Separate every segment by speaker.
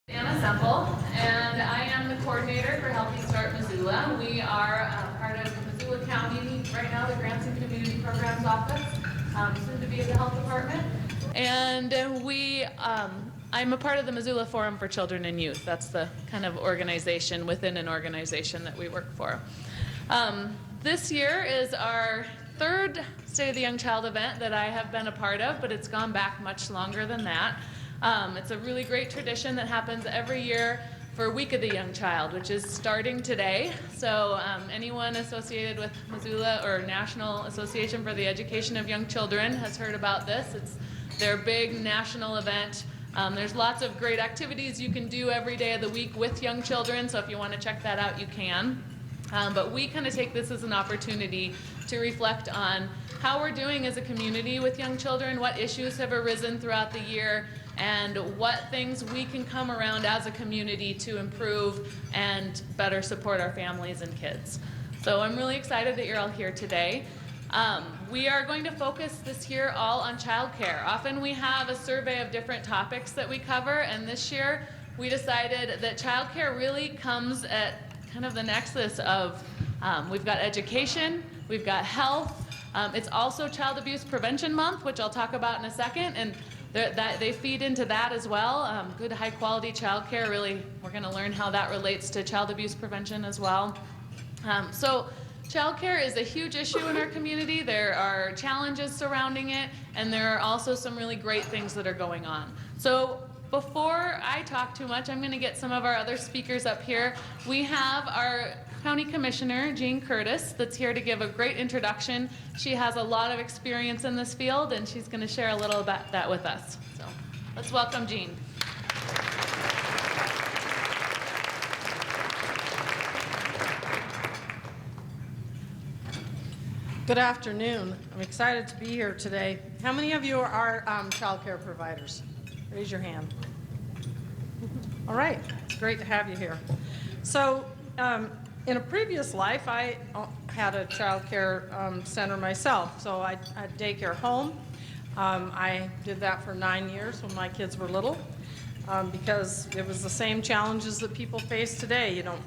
Speaker 1: Anna Semple, and I am the coordinator for Healthy Start Missoula. We are part of Missoula County right now, the Grants and Community Programs Office, soon to be in the Health Department. And I'm a part of the Missoula Forum for Children and Youth. That's the kind of organization within an organization that we work for. This year is our third State of the Young Child event that I have been a part of, but it's gone back much longer than that. It's a really great tradition that happens every year for Week of the Young Child, which is starting today. So anyone associated with Missoula or National Association for the Education of Young Children has heard about this. It's their big national event. There's lots of great activities you can do every day of the week with young children, so if you want to check that out, you can. But we kind of take this as an opportunity to reflect on how we're doing as a community with young children, what issues have arisen throughout the year, and what things we can come around as a community to improve and better support our families and kids. So I'm really excited that you're all here today. We are going to focus this year all on childcare. Often we have a survey of different topics that we cover, and this year we decided that childcare really comes at kind of the nexus of, we've got education, we've got health, it's also Child Abuse Prevention Month, which I'll talk about in a second, and they feed into that as well. Good high quality childcare, really, we're gonna learn how that relates to child abuse prevention as well. So childcare is a huge issue in our community. There are challenges surrounding it, and there are also some really great things that are going on. So before I talk too much, I'm gonna get some of our other speakers up here. We have our County Commissioner, Jean Curtis, that's here to give a great introduction. She has a lot of experience in this field, and she's gonna share a little about that with us. So let's welcome Jean.
Speaker 2: Good afternoon. I'm excited to be here today. How many of you are child care providers? Raise your hand. All right, it's great to have you here. So in a previous life, I had a child care center myself. So I had daycare home. I did that for 9 years when my kids were little because it was the same challenges that people face today. You don't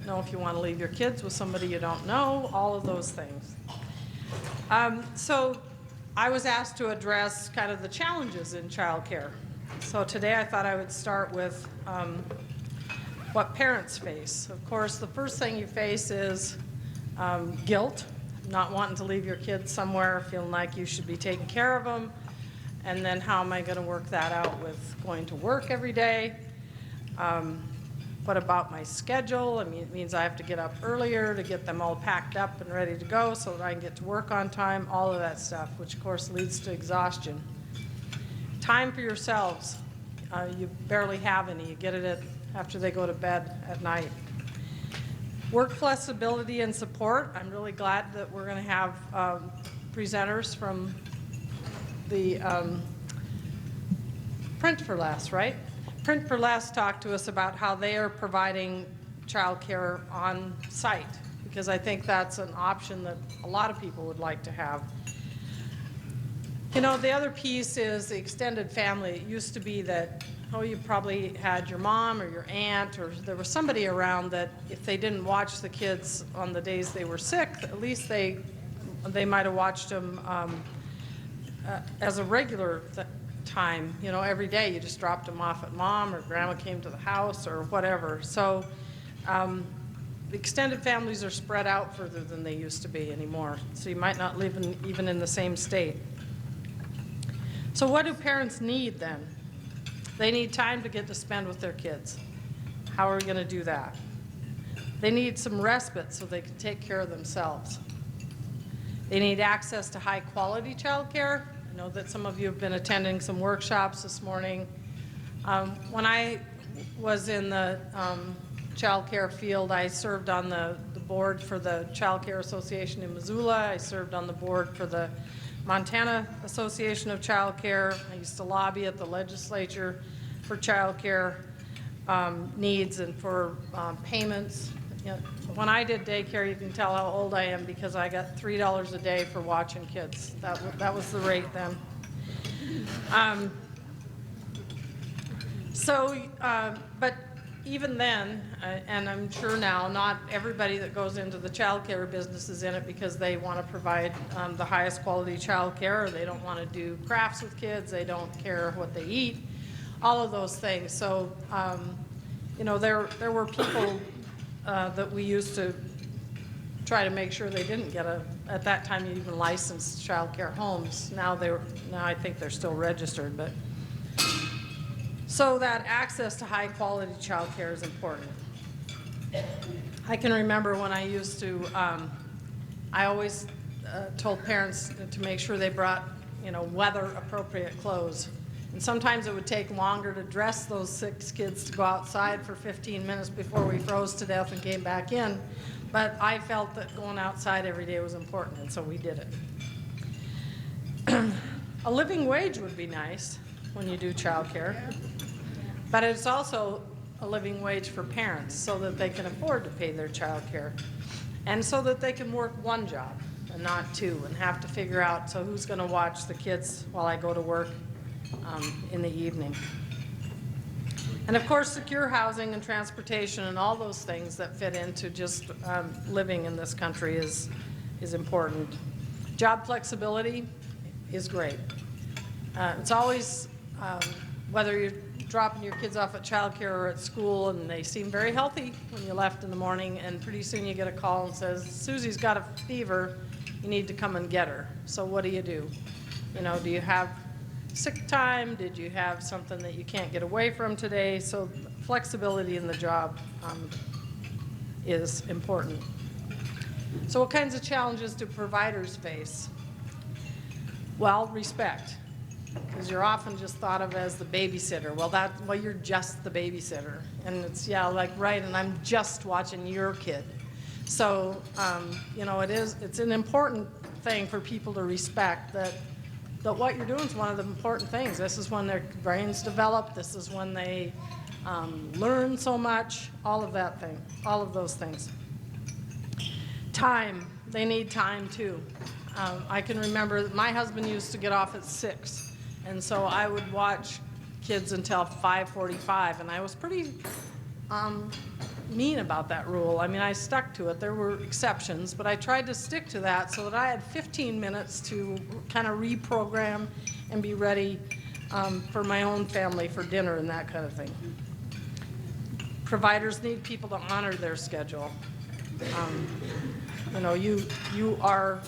Speaker 2: know if you want to leave your kids with somebody you don't know, all of those things. So I was asked to address kind of the challenges in childcare. So today I thought I would start with what parents face. Of course, the first thing you face is guilt, not wanting to leave your kids somewhere, feeling like you should be taking care of them, and then how am I going to work that out with going to work every day? What about my schedule? I mean, it means I have to get up earlier to get them all packed up and ready to go so that I can get to work on time, all of that stuff, which of course leads to exhaustion. Time for yourselves. You barely have any. You get it after they go to bed at night. Work flexibility and support. I'm really glad that we're going to have presenters from the Print for Less, right? Print for Less talked to us about how they are providing child care on site, because I think that's an option that a lot of people would like to have. You know, the other piece is the extended family. It used to be that, oh, you probably had your mom or your aunt, or there was somebody around that if they didn't watch the kids on the days they were sick, at least they might have watched them as a regular time. You know, every day you just dropped them off at mom, or grandma came to the house, or whatever. So the extended families are spread out further than they used to be anymore. So you might not live even in the same state. So what do parents need then? They need time to get to spend with their kids. How are we going to do that? They need some respite so they can take care of themselves. They need access to high quality child care. I know that some of you have been attending some workshops this morning. When I was in the child care field, I served on the board for the Child Care Association in Missoula. I served on the board for the Montana Association of Child Care. I used to lobby at the legislature for child care needs and for payments You know, when I did daycare, you can tell how old I am because I got $3 a day for watching kids. That was the rate then. But even then, and I'm sure now, not everybody that goes into the child care business is in it because they want to provide the highest quality child care, or they don't want to do crafts with kids, they don't care what they eat, all of those things. So, you know, there were people that we used to try to make sure they didn't get at that time, even licensed child care homes. Now I think they're still registered, but. So that access to high quality child care is important. I can remember when I used to, I always told parents to make sure they brought, you know, weather appropriate clothes. And sometimes it would take longer to dress those 6 kids to go outside for 15 minutes before we froze to death and came back in. But I felt that going outside every day was important, and so we did it. A living wage would be nice when you do child care. But it's also a living wage for parents so that they can afford to pay their child care and so that they can work one job and not 2 and have to figure out, so who's going to watch the kids while I go to work in the evening. And of course, secure housing and transportation and all those things that fit into just living in this country is important. Job flexibility is great. It's always, whether you're dropping your kids off at childcare or at school, and they seem very healthy when you left in the morning, and pretty soon you get a call and says, Susie's got a fever, you need to come and get her. So what do? You know, do you have sick time? Did you have something that you can't get away from today? So flexibility in the job is important. So what kinds of challenges do providers face? Well, respect. Because you're often just thought of as the babysitter. Well, you're just the babysitter. And it's, yeah, like, right, and I'm just watching your kid. So, you know, it's an important thing for people to respect that what you're doing is one of the important things. This is when their brains develop. This is when they learn so much, all of those things. Time, they need time too. I can remember that my husband used to get off at 6. And so I would watch kids until 5:45, and I was pretty mean about that rule. I mean, I stuck to it. There were exceptions, but I tried to stick to that so that I had 15 minutes to kind of reprogram and be ready for my own family for dinner and that kind of thing. Providers need people to honor their schedule. You know, you are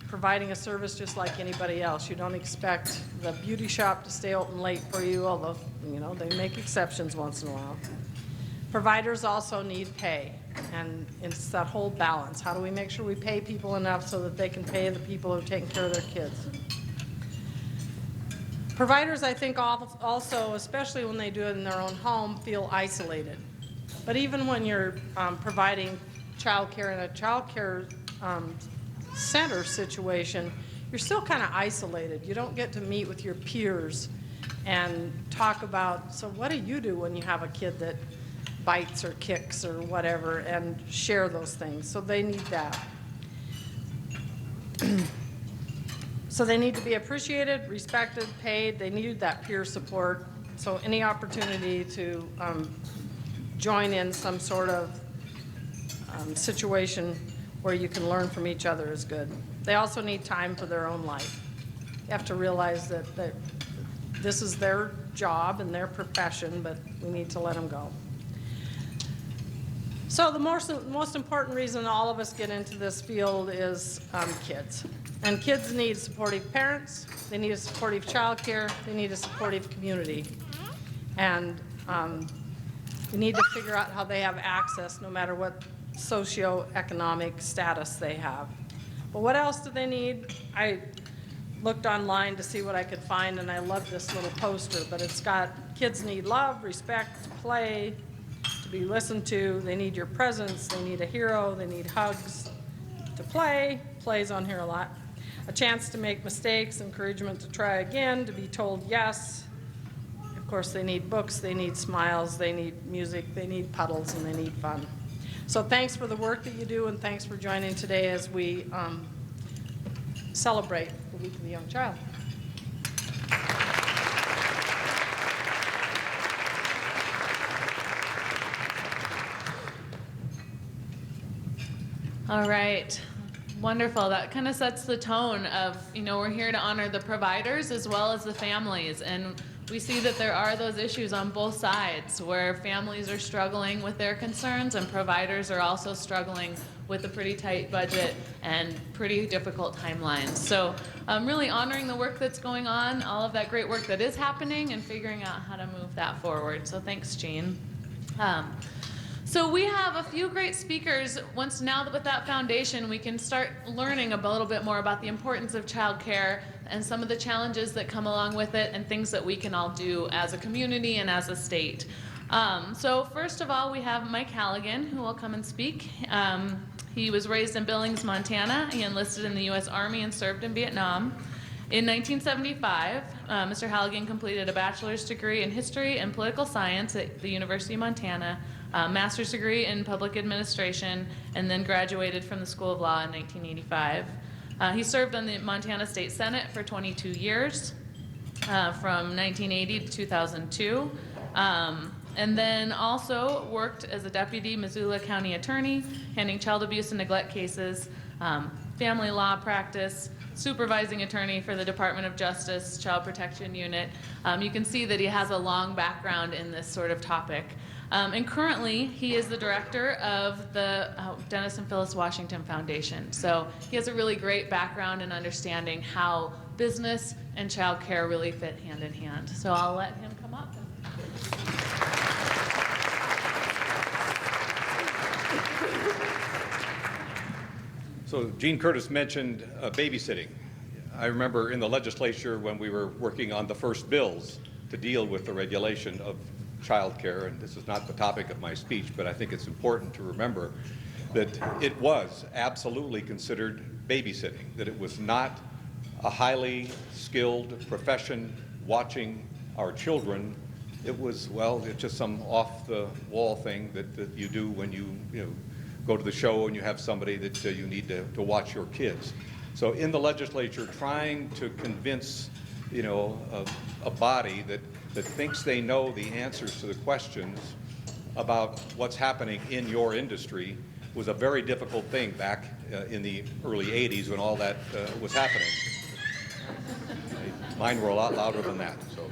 Speaker 2: providing a service just like anybody else. You don't expect the beauty shop to stay open late for you, although, you know, they make exceptions once in a while. Providers also need pay, and it's that whole balance. How do we make sure we pay people enough so that they can pay the people who are taking care of their kids? Providers, I think, also, especially when they do it in their own home, feel isolated. But even when you're providing child care in a child care center situation, you're still kind of isolated. You don't get to meet with your peers and talk about, so what do you do when you have a kid that bites or kicks or whatever, and share those things. So they need that. So they need to be appreciated, respected, paid. They need that peer support. So any opportunity to join in some sort of situation where you can learn from each other is good. They also need time for their own life. You have to realize that this is their job and their profession, but we need to let them go. So the most important reason all of us get into this field is kids. And kids need supportive parents, they need a supportive child care, they need a supportive community. And we need to figure out how they have access no matter what socioeconomic status they have. But what else do they need? I looked online to see what I could find, and I love this little poster, but it's got kids need love, respect, play, to be listened to. They need your presence. They need a hero. They need hugs. To play. Play's on here a lot. A chance to make mistakes, encouragement to try again, to be told yes. Of course, they need books. They need smiles. They need music. They need puddles, and they need fun. So thanks for the work that you do, and thanks for joining today as we celebrate the Week of the Young Child.
Speaker 1: All right. Wonderful. That kind of sets the tone of, we're here to honor the providers as well as the families. And we see that there are those issues on both sides where families are struggling with their concerns and providers are also struggling with a pretty tight budget and pretty difficult timelines. So really honoring the work that's going on, all of that great work that is happening, and figuring out how to move that forward. So thanks, Jean. So we have a few great speakers. Now that with that foundation, we can start learning a little bit more about the importance of childcare and some of the challenges that come along with it and things that we can all do as a community and as a state. So first of all, we have Mike Halligan, who will come and speak. He was raised in Billings, Montana. He enlisted in the U.S. Army and served in Vietnam. In 1975, Mr. Halligan completed a bachelor's degree in history and political science at the University of Montana, a master's degree in public administration, and then graduated from the School of Law in 1985. He served on the Montana State Senate for 22 years, from 1980 to 2002, and then also worked as a deputy Missoula County attorney, handling child abuse and neglect cases, family law practice, supervising attorney for the Department of Justice Child Protection Unit. You can see that he has a long background in this sort of topic. And currently, he is the director of the Dennis and Phyllis Washington Foundation. So he has a really great background in understanding how business and child care really fit hand in hand. So I'll let him come up.
Speaker 3: So Gene Curtis mentioned babysitting. I remember in the legislature when we were working on the first bills to deal with the regulation of child care, and this is not the topic of my speech, but I think it's important to remember that it was absolutely considered babysitting, that it was not a highly skilled profession watching our children. It was, it's just some off-the-wall thing that you do when you go to the show and you have somebody that you need to watch your kids. So in the legislature, trying to convince, a body that thinks they know the answers to the questions about what's happening in your industry was a very difficult thing back in the early 80s when all that was happening. Mine were a lot louder than that, so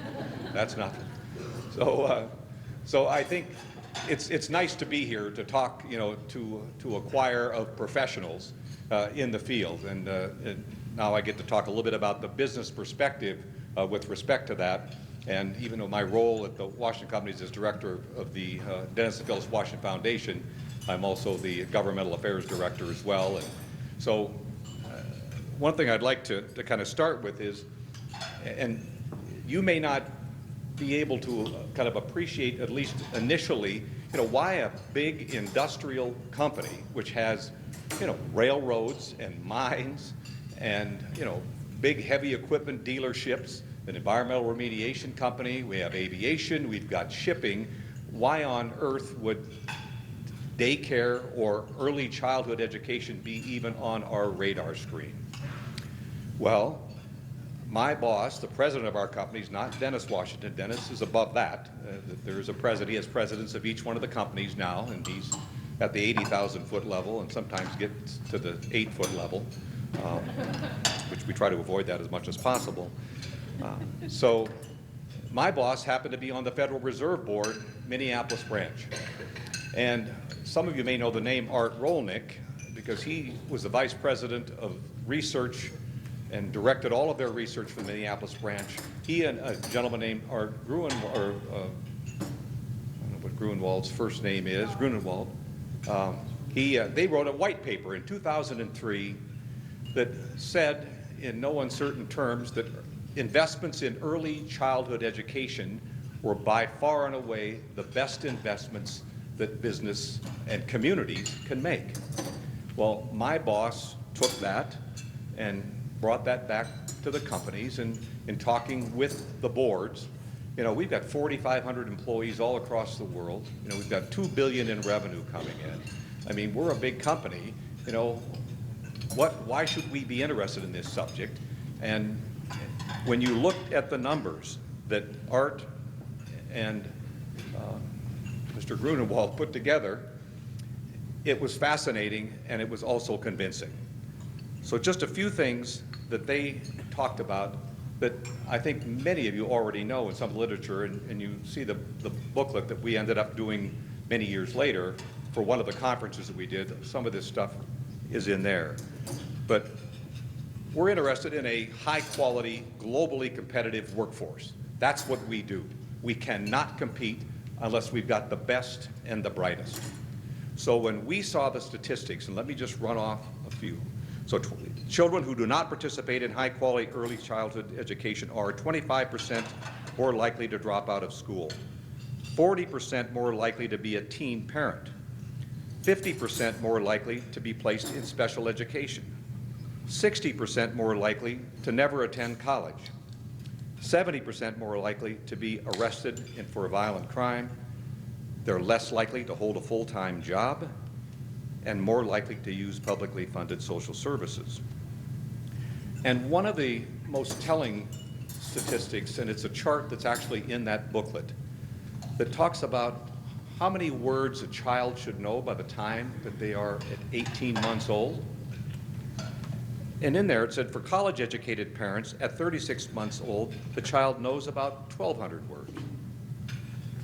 Speaker 3: that's not. So I think it's nice to be here to talk, to a choir of professionals in the field, and now I get to talk a little bit about the business perspective with respect to that. And even though my role at the Washington Companies is director of the Dennis and Phyllis Washington Foundation, I'm also the governmental affairs director as well. And so one thing I'd like to kind of start with is, and you may not be able to kind of appreciate, at least initially, why a big industrial company, which has, railroads and mines and, big heavy equipment dealerships, an environmental remediation company, we have aviation, we've got shipping. Why on earth would daycare or early childhood education be even on our radar screen? Well, my boss, the president of our company, is not Dennis Washington. Dennis is above that. There is a president. He has presidents of each one of the companies now, and he's at the 80,000-foot level and sometimes gets to the 8-foot level, which we try to avoid that as much as possible. So my boss happened to be on the Federal Reserve Board, Minneapolis branch. And some of you may know the name Art Rolnick because he was the vice president of research and directed all of their research for the Minneapolis branch. He and a gentleman named Art Grunewald, I don't know what Grunewald's first name is, Grunewald. They wrote a white paper in 2003 that said in no uncertain terms that investments in early childhood education were by far and away the best investments that business and communities can make. Well, my boss took that and brought that back to the companies, and in talking with the boards, we've got 4,500 employees all across the world. We've got $2 billion in revenue coming in. I mean, we're a big company, you know, why should we be interested in this subject? And when you look at the numbers that Art and Mr. Grunewald put together, it was fascinating and it was also convincing. So just a few things that they talked about that I think many of you already know in some literature, and you see the booklet that we ended up doing many years later for one of the conferences that we did. Some of this stuff is in there. But we're interested in a high-quality, globally competitive workforce. That's what we do. We cannot compete unless we've got the best and the brightest. So when we saw the statistics, and let me just run off a few. So children who do not participate in high-quality early childhood education are 25% more likely to drop out of school, 40% more likely to be a teen parent, 50% more likely to be placed in special education, 60% more likely to never attend college, 70% more likely to be arrested for a violent crime. They're less likely to hold a full-time job and more likely to use publicly funded social services. And one of the most telling statistics, and it's a chart that's actually in that booklet, that talks about how many words a child should know by the time that they are at 18 months old. And in there it said for college-educated parents at 36 months old, the child knows about 1,200 words.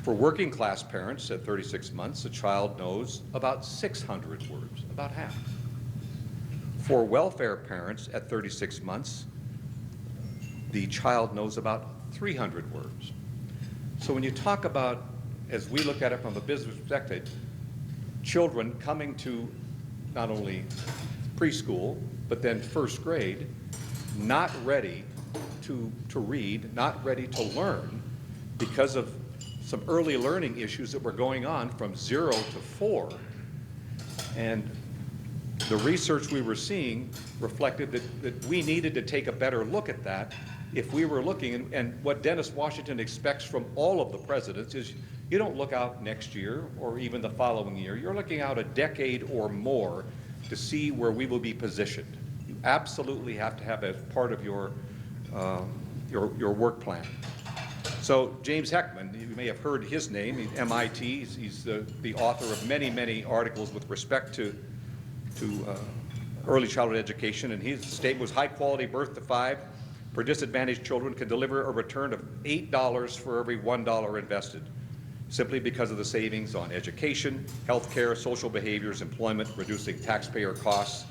Speaker 3: For working class parents at 36 months, the child knows about 600 words, about half. For welfare parents at 36 months, the child knows about 300 words. So when you talk about, as we look at it from a business perspective, children coming to not only preschool, but then first grade, not ready to read, not ready to learn because of some early learning issues that were going on from 0 to 4. And the research we were seeing reflected that we needed to take a better look at that if we were looking, and what Dennis Washington expects from all of the presidents is you don't look out next year or even the following year. You're looking out a decade or more to see where we will be positioned. You absolutely have to have as part of your work plan. So James Heckman, you may have heard his name, he's MIT, he's the author of many, many articles with respect to early childhood education, and his statement was high quality birth to 5 for disadvantaged children can deliver a return of $8 for every $1 invested, simply because of the savings on education, healthcare, social behaviors, employment, reducing taxpayer costs,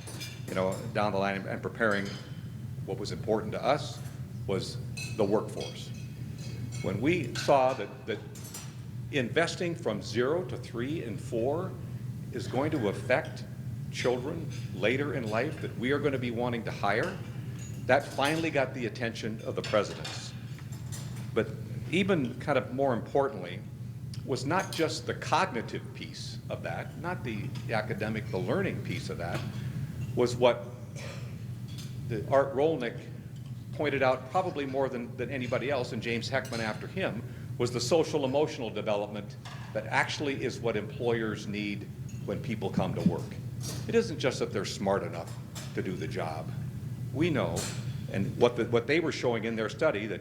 Speaker 3: down the line, and preparing. What was important to us was the workforce. When we saw that investing from 0 to 3 and 4 is going to affect children later in life that we are going to be wanting to hire, that finally got the attention of the presidents. But even kind of more importantly was not just the cognitive piece of that, not the academic, the learning piece of that, was what Art Rolnick pointed out probably more than anybody else, and James Heckman after him, was the social emotional development that actually is what employers need when people come to work. It isn't just that they're smart enough to do the job. We know, and what they were showing in their study, that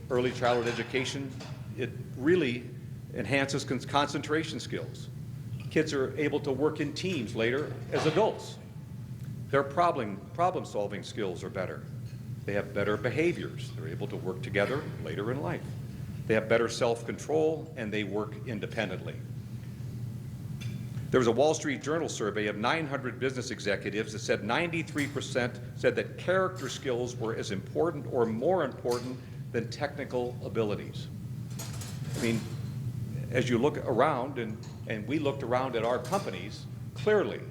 Speaker 3: early childhood education, it really enhances concentration skills. Kids are able to work in teams later as adults. Their problem-solving skills are better. They have better behaviors. They're able to work together later in life. They have better self-control, and they work independently. There was a Wall Street Journal survey of 900 business executives that said 93% said that character skills were as important or more important than technical abilities. I mean, as you look around, and we looked around at our companies, clearly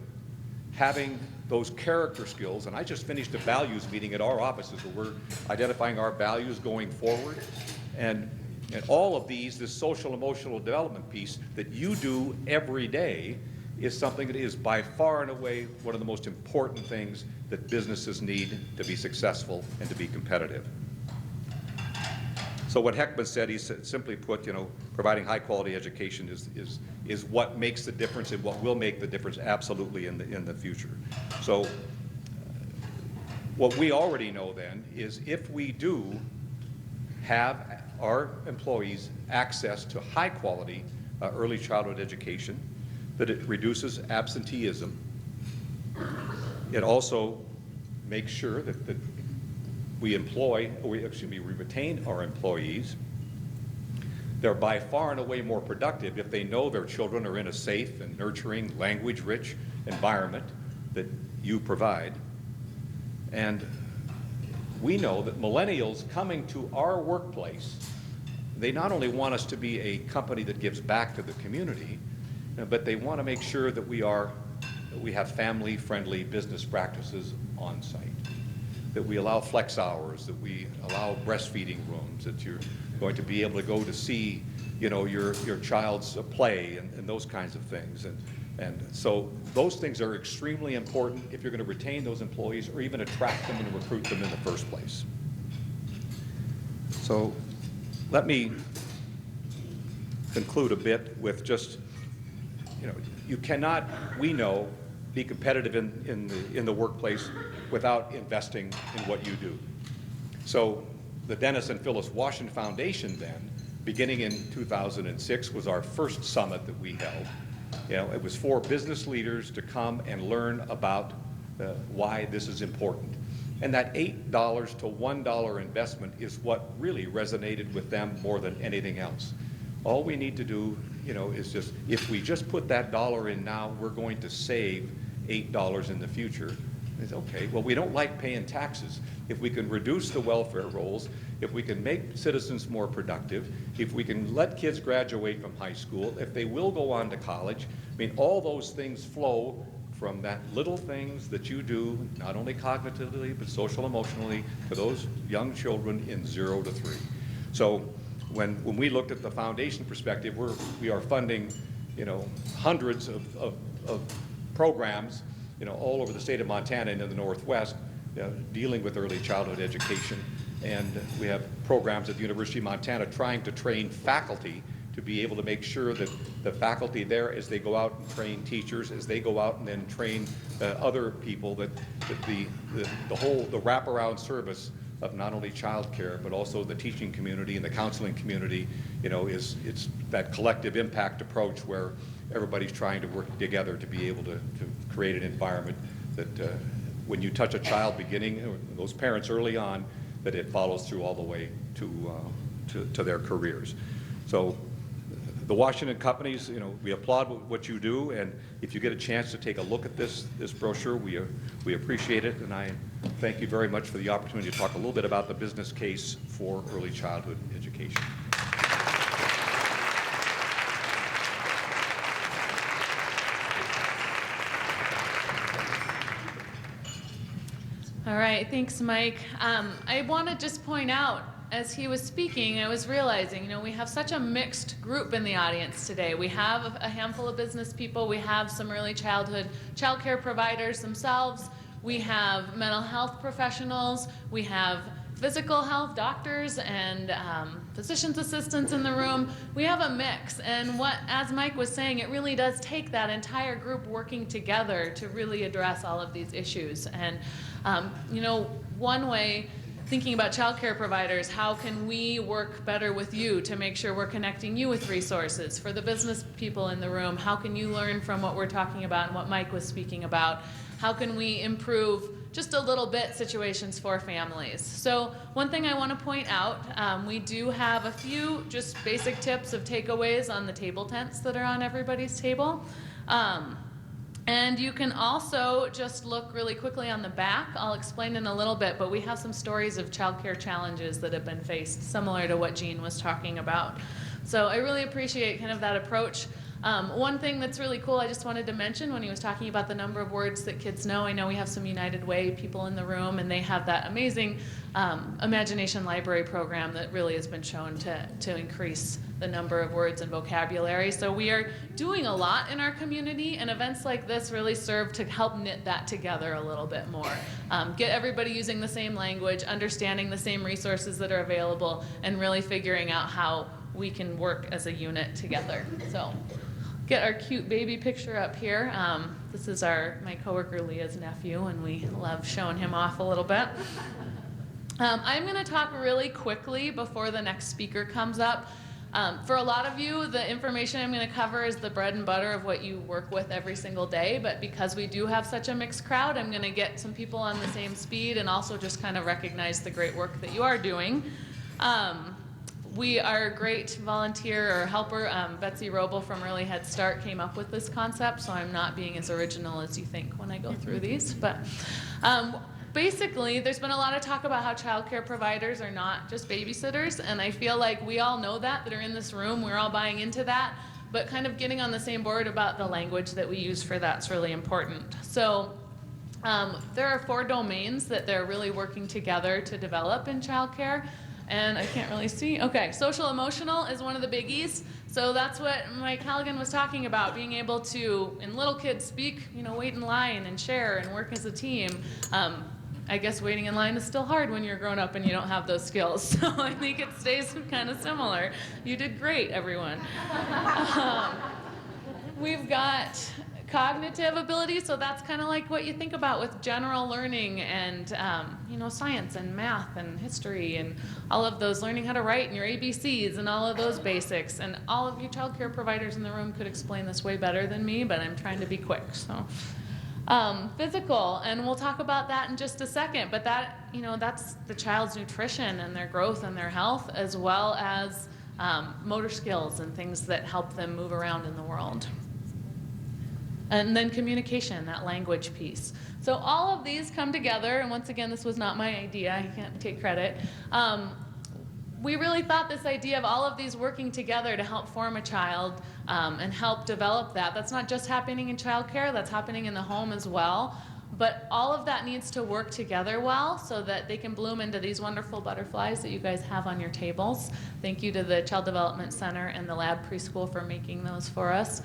Speaker 3: having those character skills, and I just finished a values meeting at our offices where we're identifying our values going forward, and all of these, this social emotional development piece that you do every day is something that is by far and away one of the most important things that businesses need to be successful and to be competitive. So what Heckman said, he said, simply put, providing high-quality education is what makes the difference and what will make the difference absolutely in the future. So what we already know then is if we do have our employees access to high-quality early childhood education, that it reduces absenteeism. It also makes sure that we retain our employees. They're by far and away more productive if they know their children are in a safe and nurturing, language-rich environment that you provide. And we know that millennials coming to our workplace, they not only want us to be a company that gives back to the community, but they want to make sure that we have family-friendly business practices on site, that we allow flex hours, that we allow breastfeeding rooms, that you're going to be able to go to see, your child's play and those kinds of things. And so those things are extremely important if you're going to retain those employees or even attract them and recruit them in the first place. So let me conclude a bit with just, you cannot, we know, be competitive in the workplace without investing in what you do. So the Dennis and Phyllis Washington Foundation then, beginning in 2006, was our first summit that we held. It was for business leaders to come and learn about why this is important. And that $8 to $1 investment is what really resonated with them more than anything else. All we need to do, is just, if we just put that dollar in now, we're going to save $8 in the future. It's okay, well, we don't like paying taxes. If we can reduce the welfare rolls, if we can make citizens more productive, if we can let kids graduate from high school, if they will go on to college, all those things flow from that little things that you do, not only cognitively, but social emotionally, to those young children in 0 to 3. So when we looked at the foundation perspective, we are funding, hundreds of programs, all over the state of Montana and in the Northwest, dealing with early childhood education. And we have programs at the University of Montana trying to train faculty to be able to make sure that the faculty there, as they go out and train teachers, as they go out and then train other people, that the wraparound service of not only child care, but also the teaching community and the counseling community, it's that collective impact approach where everybody's trying to work together to be able to create an environment that when you touch a child beginning, those parents early on, that it follows through all the way to their careers. So the Washington companies, we applaud what you do, and if you get a chance to take a look at this brochure, we appreciate it, and I thank you very much for the opportunity to talk a little bit about the business case for early childhood education.
Speaker 1: All right, thanks, Mike. I want to just point out, as he was speaking, I was realizing, we have such a mixed group in the audience today. We have a handful of business people. We have some early childhood child care providers themselves. We have mental health professionals. We have physical health doctors and physician's assistants in the room. We have a mix, and as Mike was saying, it really does take that entire group working together to really address all of these issues. And one way, thinking about child care providers, how can we work better with you to make sure we're connecting you with resources? For the business people in the room, how can you learn from what we're talking about and what Mike was speaking about? How can we improve just a little bit situations for families? So one thing I want to point out, we do have a few just basic tips of takeaways on the table tents that are on everybody's table. And you can also just look really quickly on the back. I'll explain in a little bit, but we have some stories of childcare challenges that have been faced, similar to what Jean was talking about. So I really appreciate kind of that approach. One thing that's really cool I just wanted to mention when he was talking about the number of words that kids know, I know we have some United Way people in the room, and they have that amazing Imagination Library program that really has been shown to increase the number of words and vocabulary. So we are doing a lot in our community, and events like this really serve to help knit that together a little bit more. Get everybody using the same language, understanding the same resources that are available, and really figuring out how we can work as a unit together. So get our cute baby picture up here. This is my coworker Leah's nephew, and we love showing him off a little bit. I'm going to talk really quickly before the next speaker comes up. For a lot of you, the information I'm going to cover is the bread and butter of what you work with every single day, but because we do have such a mixed crowd, I'm going to get some people on the same speed and also just kind of recognize the great work that you are doing. Our great volunteer or helper, Betsy Roble from Early Head Start, came up with this concept, so I'm not being as original as you think when I go through these. But basically, there's been a lot of talk about how child care providers are not just babysitters, and I feel like we all know that are in this room. We're all buying into that, but kind of getting on the same board about the language that we use for that's really important. So there are 4 domains that they're really working together to develop in child care. And I can't really see. Okay, social emotional is one of the biggies. So that's what Mike Halligan was talking about, being able to, in little kids, speak, wait in line and share and work as a team. I guess waiting in line is still hard when you're grown up and you don't have those skills. So I think it stays kind of similar. You did great, everyone. We've got cognitive ability, so that's kind of like what you think about with general learning and science and math and history and all of those, learning how to write and your ABCs and all of those basics. And all of you child care providers in the room could explain this way better than me, but I'm trying to be quick. So physical, and we'll talk about that in just a second, but that's the child's nutrition and their growth and their health, as well as motor skills and things that help them move around in the world. And then communication, that language piece. So all of these come together, and once again, this was not my idea, I can't take credit. We really thought this idea of all of these working together to help form a child and help develop that. That's not just happening in childcare, that's happening in the home as well. But all of that needs to work together well so that they can bloom into these wonderful butterflies that you guys have on your tables. Thank you to the Child Development Center and the Lab Preschool for making those for us.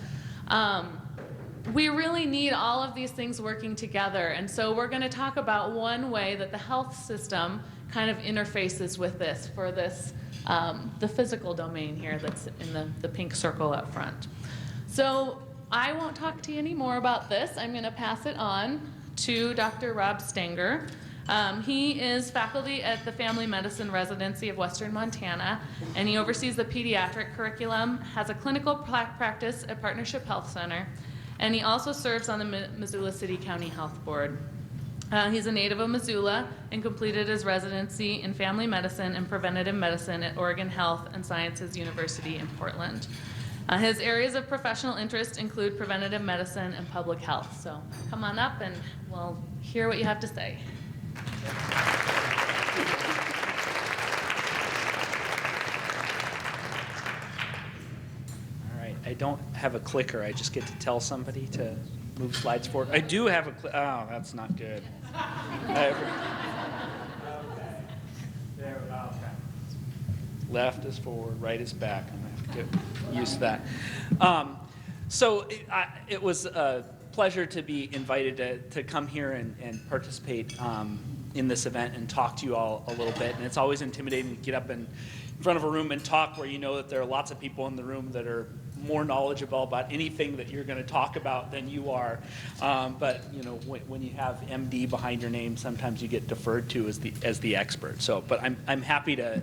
Speaker 1: We really need all of these things working together, and so we're going to talk about one way that the health system kind of interfaces with this for this, the physical domain here that's in the pink circle up front. So I won't talk to you anymore about this. I'm going to pass it on to Dr. Rob Stanger. He is faculty at the Family Medicine Residency of Western Montana, and he oversees the pediatric curriculum, has a clinical practice at Partnership Health Center, and he also serves on the Missoula City County Health Board. He's a native of Missoula and completed his residency in family medicine and preventative medicine at Oregon Health and Sciences University in Portland. His areas of professional interest include preventative medicine and public health. So come on up and we'll hear what you have to say.
Speaker 4: I don't have a clicker. I just get to tell somebody to move slides forward. I do have a clicker. Oh, that's not good. Okay. Left is forward, right is back. I'm going to have to get used to that. So it was a pleasure to be invited to come here and participate in this event and talk to you all a little bit. And it's always intimidating to get up in front of a room and talk where you know that there are lots of people in the room that are more knowledgeable about anything that you're going to talk about than you are. But when you have MD behind your name, sometimes you get deferred to as the expert. So, but I'm happy to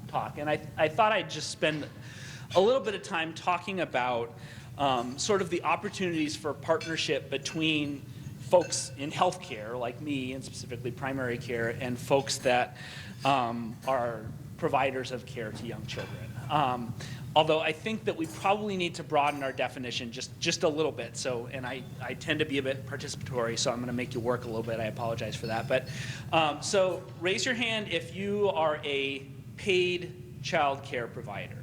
Speaker 4: talk, and I thought I'd just spend a little bit of time talking about sort of the opportunities for partnership between folks in healthcare like me, and specifically primary care, and folks that are providers of care to young children. Although I think that we probably need to broaden our definition just a little bit. So, and I tend to be a bit participatory, so I'm going to make you work a little bit. I apologize for that. But so raise your hand if you are a paid child care provider.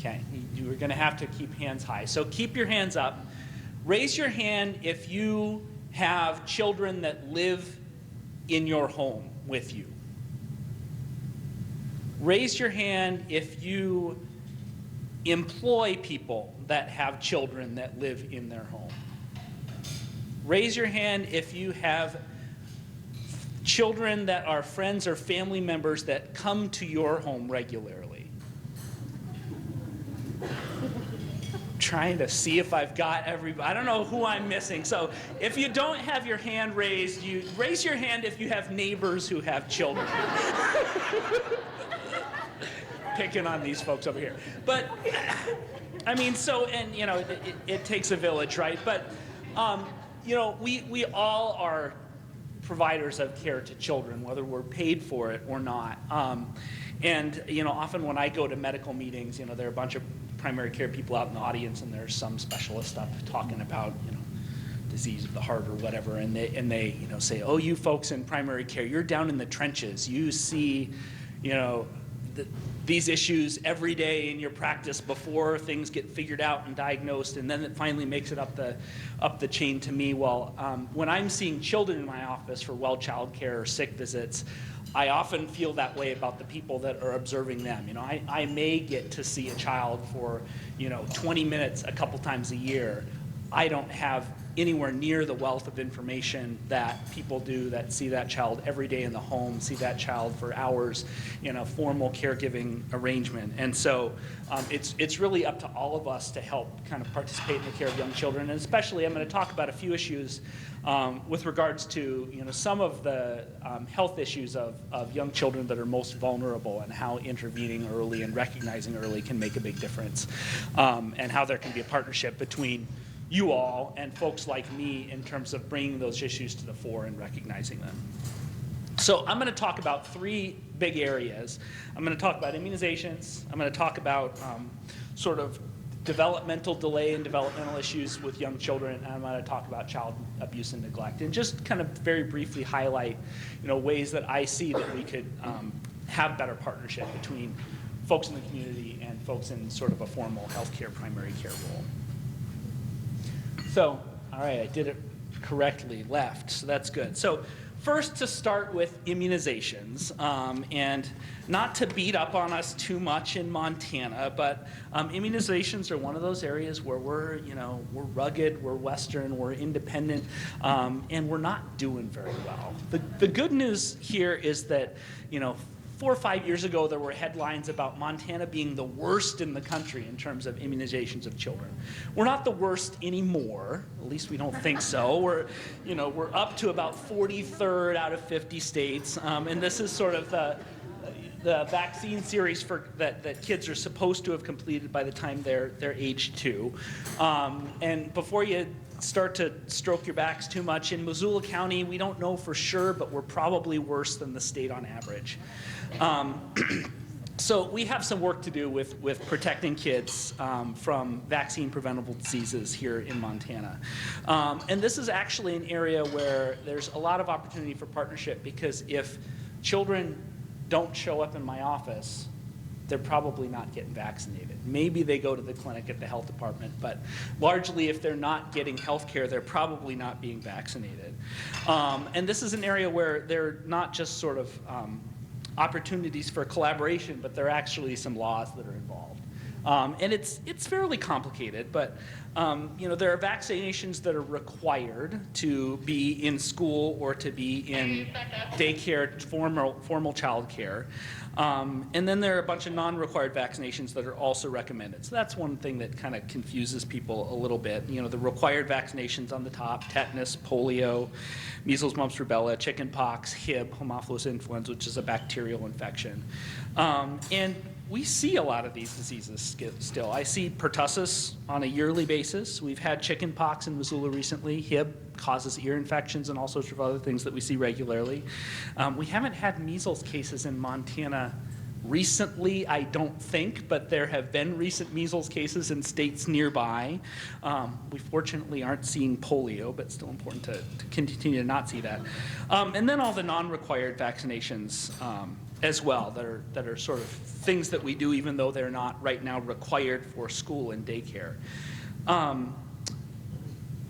Speaker 4: Okay, you are going to have to keep hands high. So keep your hands up. Raise your hand if you have children that live in your home with you. Raise your hand if you employ people that have children that live in their home. Raise your hand if you have children that are friends or family members that come to your home regularly. Trying to see if I've got everybody. I don't know who I'm missing. So if you don't have your hand raised, you raise your hand if you have neighbors who have children. Picking on these folks over here. But, I mean, so, and, you know, it takes a village, right? But, you know, we all are providers of care to children, whether we're paid for it or not. And, you know, often when I go to medical meetings, you know, there are a bunch of primary care people out in the audience, and there's some specialist up talking about, you know, disease of the heart or whatever, and they you know, say, oh, you folks in primary care, you're down in the trenches. You see, you know, these issues every day in your practice before things get figured out and diagnosed, and then it finally makes it up the chain to me. Well, when I'm seeing children in my office for well child care or sick visits, I often feel that way about the people that are observing them. You know, I may get to see a child for, you know, 20 minutes a couple times a year. I don't have anywhere near the wealth of information that people do that see that child every day in the home, see that child for hours in a formal caregiving arrangement. And so it's really up to all of us to help kind of participate in the care of young children. And especially, I'm going to talk about a few issues with regards to, you know, some of the health issues of young children that are most vulnerable, and how intervening early and recognizing early can make a big difference, and how there can be a partnership between you all and folks like me in terms of bringing those issues to the fore and recognizing them. So I'm going to talk about three big areas. I'm going to talk about immunizations. I'm going to talk about sort of developmental delay and developmental issues with young children, and I'm going to talk about child abuse and neglect, and just kind of very briefly highlight, you know, ways that I see that we could have better partnership between folks in the community and folks in sort of a formal healthcare primary care role. So, all right, I did it correctly, left, so that's good. So first, to start with immunizations, and not to beat up on us too much in Montana, but immunizations are one of those areas where we're rugged, we're Western, we're independent, and we're not doing very well. The good news here is that, you know, 4 or 5 years ago, there were headlines about Montana being the worst in the country in terms of immunizations of children. We're not the worst anymore, at least we don't think so. We're up to about 43rd out of 50 states, and this is sort of the vaccine series that kids are supposed to have completed by the time they're age 2. And before you start to stroke your backs too much, in Missoula County, we don't know for sure, but we're probably worse than the state on average. So we have some work to do with protecting kids from vaccine-preventable diseases here in Montana. And this is actually an area where there's a lot of opportunity for partnership, because if children don't show up in my office, they're probably not getting vaccinated. Maybe they go to the clinic at the health department, but largely if they're not getting health care, they're probably not being vaccinated. And this is an area where they're not just sort of opportunities for collaboration, but there are actually some laws that are involved. And it's fairly complicated, but there are vaccinations that are required to be in school or to be in daycare, formal child care. And then there are a bunch of non-required vaccinations that are also recommended. So that's one thing that kind of confuses people a little bit. You know, the required vaccinations on the top: tetanus, polio, measles, mumps, rubella, chickenpox, Hib, Haemophilus influenza, which is a bacterial infection. And we see a lot of these diseases still. I see pertussis on a yearly basis. We've had chickenpox in Missoula recently. Hib causes ear infections and all sorts of other things that we see regularly. We haven't had measles cases in Montana Recently, I don't think, but there have been recent measles cases in states nearby. We fortunately aren't seeing polio, but still important to continue to not see that. And then all the non-required vaccinations as well that are sort of things that we do even though they're not right now required for school and daycare.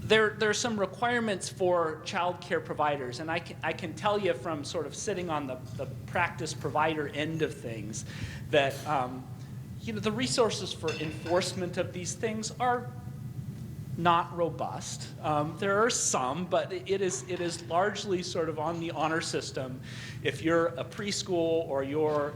Speaker 4: There are some requirements for child care providers, and I can tell you from sort of sitting on the practice provider end of things that the resources for enforcement of these things are not robust. There are some, but it is largely sort of on the honor system. If you're a preschool or you're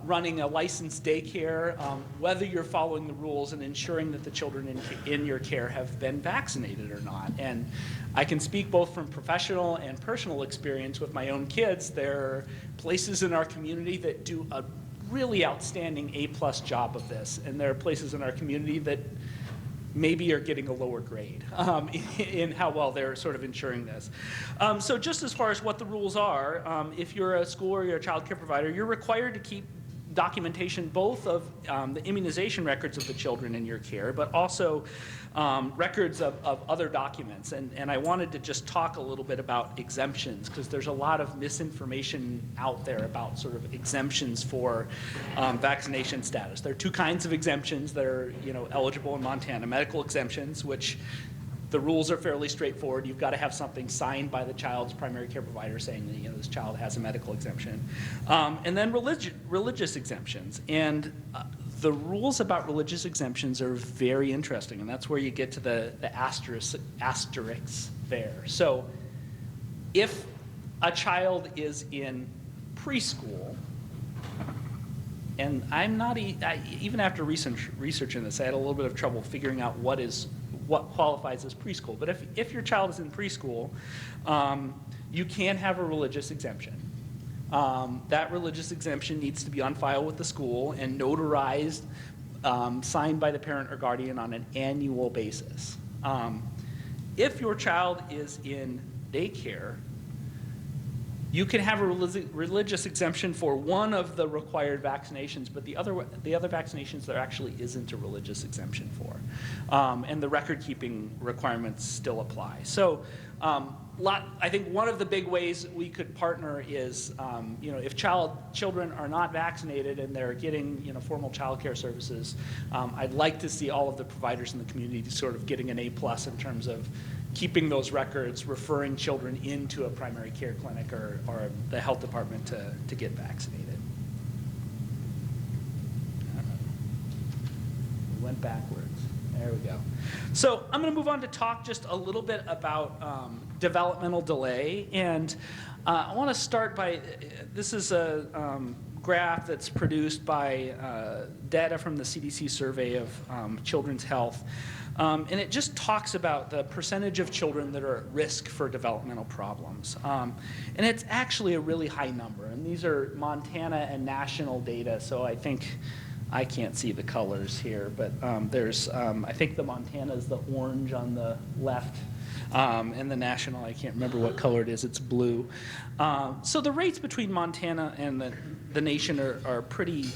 Speaker 4: running a licensed daycare, whether you're following the rules and ensuring that the children in your care have been vaccinated or not. And I can speak both from professional and personal experience with my own kids. There are places in our community that do a really outstanding A+ job of this, and there are places in our community that maybe are getting a lower grade in how well they're sort of ensuring this. So just as far as what the rules are, if you're a school or you're a child care provider, you're required to keep documentation both of the immunization records of the children in your care, but also records of other documents. And I wanted to just talk a little bit about exemptions, because there's a lot of misinformation out there about sort of exemptions for vaccination status. There are two kinds of exemptions that are eligible in Montana. Medical exemptions, which the rules are fairly straightforward. You've got to have something signed by the child's primary care provider saying that this child has a medical exemption. And then religious exemptions. And the rules about religious exemptions are very interesting, and that's where you get to the asterisks there. So if a child is in preschool, and I'm not, even after researching this, I had a little bit of trouble figuring out what qualifies as preschool. But if your child is in preschool, you can have a religious exemption. That religious exemption needs to be on file with the school and notarized, signed by the parent or guardian on an annual basis. If your child is in daycare, you can have a religious exemption for one of the required vaccinations, but the other vaccinations there actually isn't a religious exemption for. And the record-keeping requirements still apply. So I think one of the big ways we could partner is, if children are not vaccinated and they're getting, formal child care services, I'd like to see all of the providers in the community sort of getting an A+ in terms of keeping those records, referring children into a primary care clinic or the health department to get vaccinated. We went backwards. There we go. So I'm going to move on to talk just a little bit about developmental delay. And I want to start by, this is a graph that's produced by data from the CDC survey of children's health. And it just talks about the percentage of children that are at risk for developmental problems. And it's actually a really high number. And these are Montana and national data, so I think I can't see the colors here, but there's, I think the Montana is the orange on the left, and the national, I can't remember what color it is, it's blue. So the rates between Montana and the nation are pretty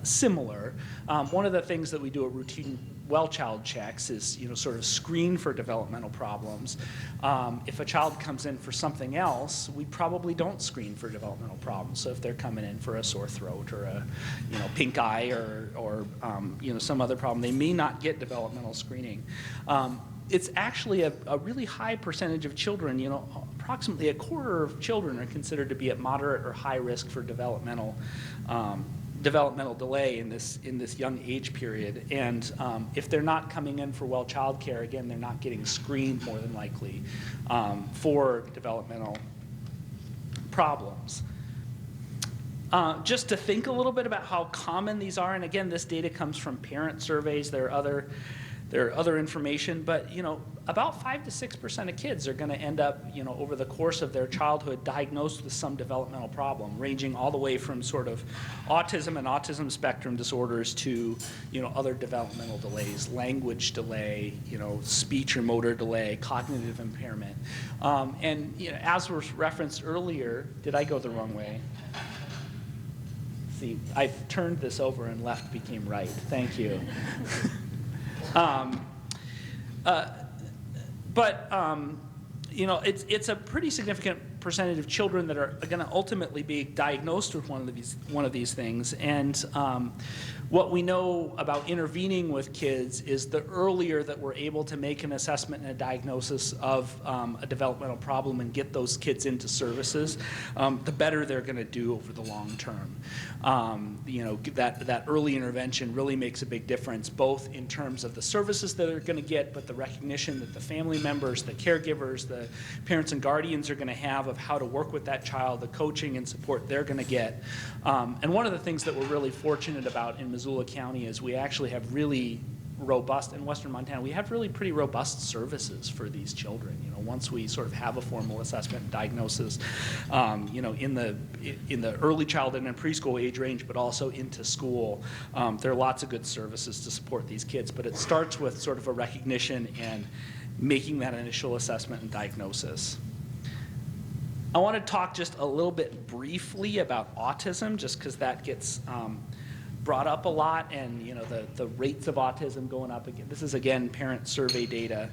Speaker 4: similar. One of the things that we do at routine well child checks is, sort of screen for developmental problems. If a child comes in for something else, we probably don't screen for developmental problems. So if they're coming in for a sore throat or a, pink eye or some other problem, they may not get developmental screening. It's actually a really high percentage of children, approximately a quarter of children are considered to be at moderate or high risk for developmental delay in this young age period. And if they're not coming in for well child care, again, they're not getting screened more than likely for developmental problems. Just to think a little bit about how common these are, and again, this data comes from parent surveys. There are other information, but about 5 to 6% of kids are going to end up, over the course of their childhood, diagnosed with some developmental problem, ranging all the way from sort of autism and autism spectrum disorders to, other developmental delays, language delay, speech or motor delay, cognitive impairment, and as was referenced earlier, did I go the wrong way? see, I turned this over and left became right. Thank you. You know, it's a pretty significant percentage of children that are going to ultimately be diagnosed with one of these things. And what we know about intervening with kids is the earlier that we're able to make an assessment and a diagnosis of a developmental problem and get those kids into services, the better they're going to do over the long term. You know, that early intervention really makes a big difference, both in terms of the services that they're going to get, but the recognition that the family members, the caregivers, the parents and guardians are going to have of how to work with that child, the coaching and support they're going to get. And one of the things that we're really fortunate about in Missoula County is we actually have really robust, in Western Montana, we have really pretty robust services for these children. You know, once we sort of have a formal assessment and diagnosis, you know, in the early childhood and preschool age range, but also into school, there are lots of good services to support these kids. But it starts with sort of a recognition and making that initial assessment and diagnosis. I want to talk just a little bit briefly about autism, just because that gets brought up a lot, and you know, the rates of autism going up again. This is again parent survey data,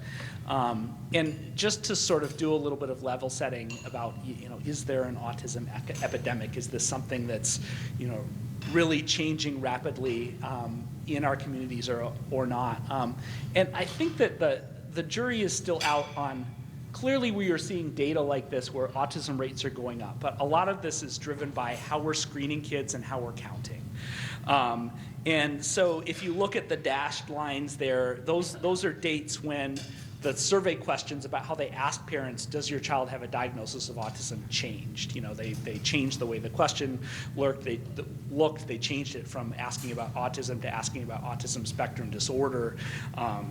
Speaker 4: and just to sort of do a little bit of level setting about, you know, is there an autism epidemic? Is this something that's, you know, really changing rapidly in our communities or not? And I think that the jury is still out on. Clearly, we are seeing data like this where autism rates are going up, but a lot of this is driven by how we're screening kids and how we're counting. And so if you look at the dashed lines there, those are dates when the survey questions about how they asked parents, does your child have a diagnosis of autism, changed. You know, they changed the way the question looked. They changed it from asking about autism to asking about autism spectrum disorder.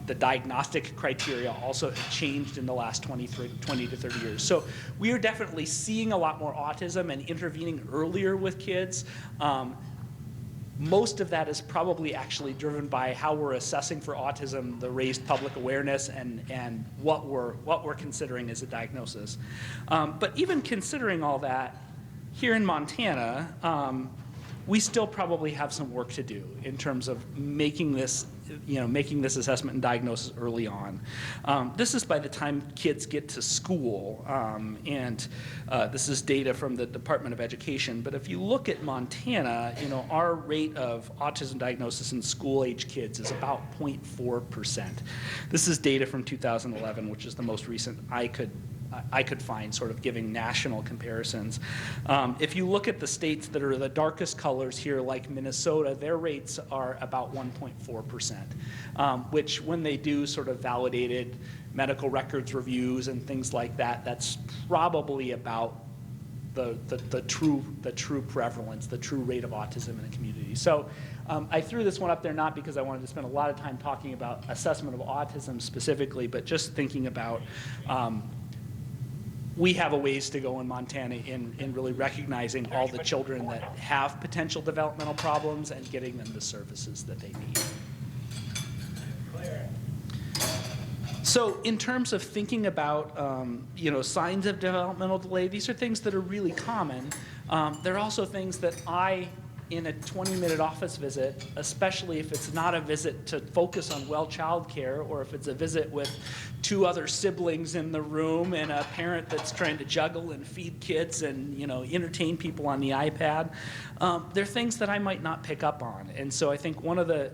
Speaker 4: The diagnostic criteria also have changed in the last 20 to 30 years. So we are definitely seeing a lot more autism and intervening earlier with kids. Most of that is probably actually driven by how we're assessing for autism, the raised public awareness, and what we're considering as a diagnosis. But even considering all that, here in Montana, we still probably have some work to do in terms of making this assessment and diagnosis early on. This is by the time kids get to school, and this is data from the Department of Education. But if you look at Montana, you know, our rate of autism diagnosis in school-age kids is about 0.4%. This is data from 2011, which is the most recent I could find, sort of giving national comparisons. If you look at the states that are the darkest colors here, like Minnesota, their rates are about 1.4%, which when they do sort of validated medical records reviews and things like that, that's probably about the true prevalence, the true rate of autism in a community. So I threw this one up there not because I wanted to spend a lot of time talking about assessment of autism specifically, but just thinking about we have a ways to go in Montana in really recognizing all the children that have potential developmental problems and getting them the services that they need. So in terms of thinking about you know, signs of developmental delay, these are things that are really common. They're also things that in a 20-minute office visit, especially if it's not a visit to focus on well child care, or if it's a visit with two other siblings in the room and a parent that's trying to juggle and feed kids and, you know, entertain people on the iPad, they're things that I might not pick up on. And so I think one of the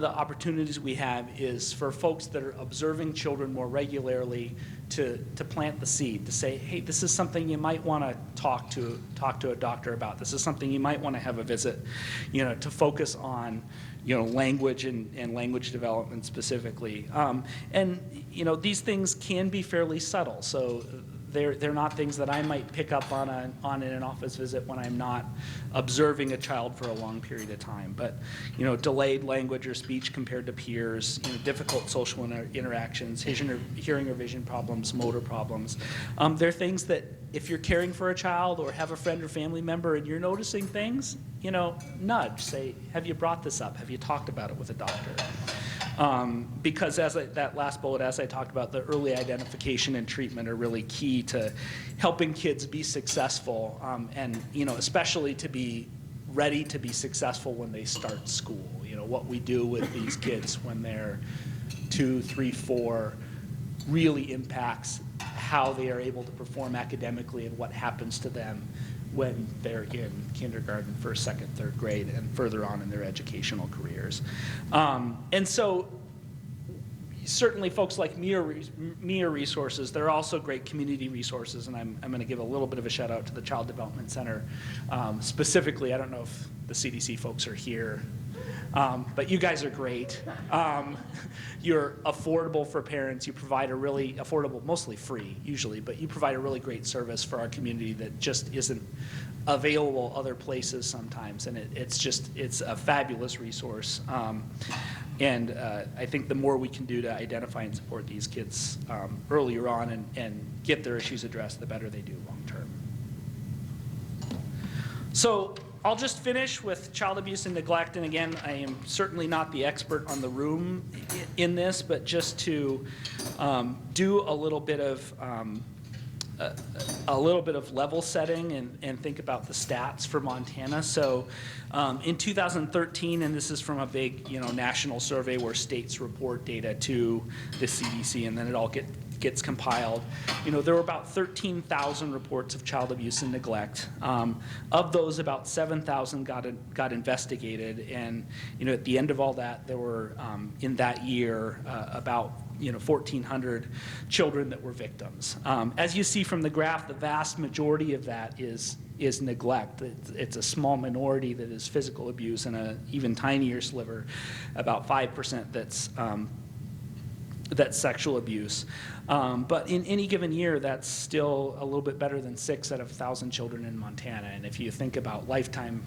Speaker 4: opportunities we have is for folks that are observing children more regularly to plant the seed, to say, hey, this is something you might want to talk to a doctor about. This is something you might want to have a visit, you know, to focus on, you know, language and language development specifically. And, you know, these things can be fairly subtle. So they're not things that I might pick up on in an office visit when I'm not observing a child for a long period of time. But, you know, delayed language or speech compared to peers, you know, difficult social interactions, hearing or vision problems, motor problems. They're things that if you're caring for a child or have a friend or family member and you're noticing things, you know, nudge, say, have you brought this up? Have you talked about it with a doctor? Because that last bullet, as I talked about, the early identification and treatment are really key to helping kids be successful, and, you know, especially to be ready to be successful when they start school. You know, what we do with these kids when they're 2, 3, 4 really impacts how they are able to perform academically and what happens to them when they're in kindergarten, first, second, third grade, and further on in their educational careers. And so certainly folks like MIA Resources, they're also great community resources, and I'm going to give a little bit of a shout out to the Child Development Center. Specifically, I don't know if the CDC folks are here, but you guys are great. You're affordable for parents. You provide a really affordable, mostly free usually, but you provide a really great service for our community that just isn't available other places sometimes, and it's a fabulous resource. And I think the more we can do to identify and support these kids earlier on and get their issues addressed, the better they do long term. So I'll just finish with child abuse and neglect. And again, I am certainly not the expert on the room in this, but just to do a little bit of level setting and think about the stats for Montana. So in 2013, and this is from a big national survey where states report data to the CDC, and then it all gets compiled. There were about 13,000 reports of child abuse and neglect. Of those, about 7,000 got investigated, and at the end of all that, there were in that year about 1,400 children that were victims. As you see from the graph, the vast majority of that is neglect. It's a small minority that is physical abuse, and an even tinier sliver, about 5%, that's sexual abuse. But in any given year, that's still a little bit better than 6 out of 1,000 children in Montana. And if you think about lifetime,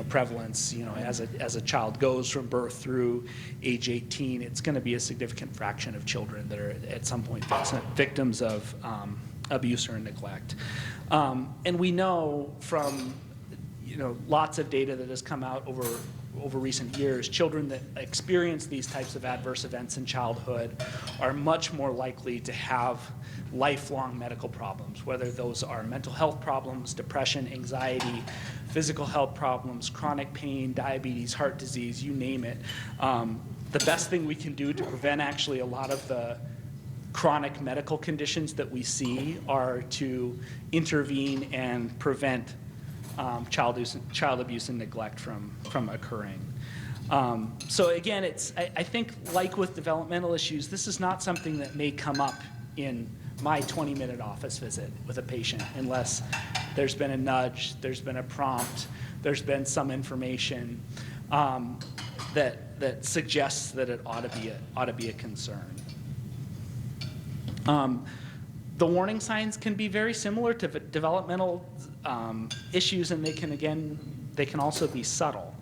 Speaker 4: prevalence, as a child goes from birth through age 18, it's going to be a significant fraction of children that are at some point victims of abuse or neglect. And we know from lots of data that has come out over recent years, children that experience these types of adverse events in childhood are much more likely to have lifelong medical problems, whether those are mental health problems, depression, anxiety, physical health problems, chronic pain, diabetes, heart disease, you name it. The best thing we can do to prevent actually a lot of the chronic medical conditions that we see are to intervene and prevent child abuse and neglect from occurring. So again, I think like with developmental issues, this is not something that may come up in my 20-minute office visit with a patient unless there's been a nudge, there's been a prompt, there's been some information that suggests that it ought to be a concern. The warning signs can be very similar to developmental issues, and they can also be subtle.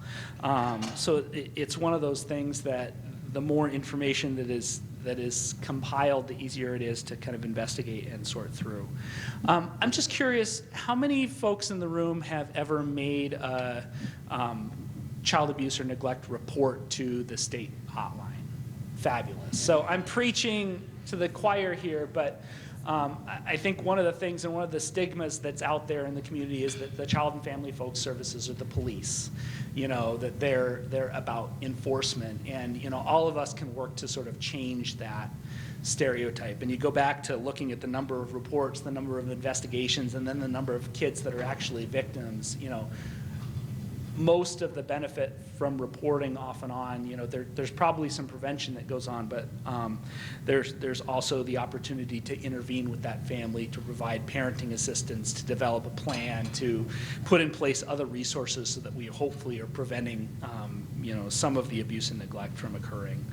Speaker 4: So it's one of those things that the more information that is compiled, the easier it is to kind of investigate and sort through. I'm just curious, how many folks in the room have ever made a child abuse or neglect report to the state hotline? Fabulous. So I'm preaching to the choir here, but I think one of the things and one of the stigmas that's out there in the community is that the Child and Family Folks Services are the police, that they're about enforcement, and all of us can work to sort of change that stereotype. And you go back to looking at the number of reports, the number of investigations, and then the number of kids that are actually victims, most of the benefit from reporting off and on, there's probably some prevention that goes on, but there's also the opportunity to intervene with that family, to provide parenting assistance, to develop a plan, to put in place other resources so that we hopefully are preventing, some of the abuse and neglect from occurring.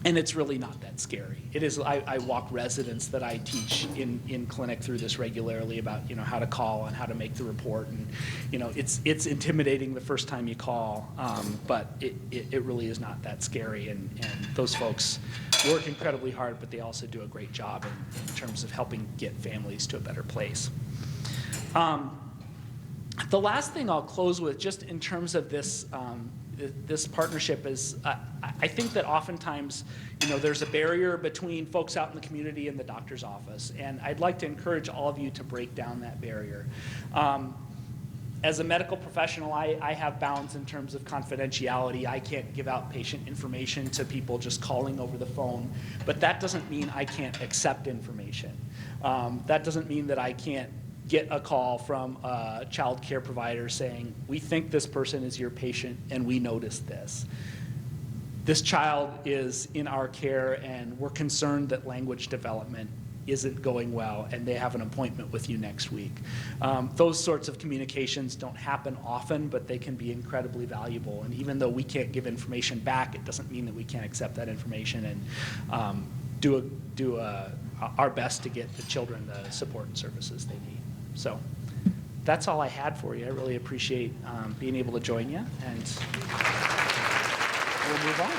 Speaker 4: And it's really not that scary. It is. I walk residents that I teach in clinic through this regularly about how to call and how to make the report, and it's intimidating the first time you call, but it really is not that scary. And those folks work incredibly hard, but they also do a great job in terms of helping get families to a better place. The last thing I'll close with, just in terms of this. This partnership is, I think that oftentimes, there's a barrier between folks out in the community and the doctor's office, and I'd like to encourage all of you to break down that barrier. As a medical professional, I have bounds in terms of confidentiality. I can't give out patient information to people just calling over the phone, but that doesn't mean I can't accept information. That doesn't mean that I can't get a call from a child care provider saying, we think this person is your patient and we noticed this. This child is in our care and we're concerned that language development isn't going well and they have an appointment with you next week. Those sorts of communications don't happen often, but they can be incredibly valuable. And even though we can't give information back, it doesn't mean that we can't accept that information and do our best to get the children the support and services they need. So that's all I had for you. I really appreciate being able to join you, and we'll move on.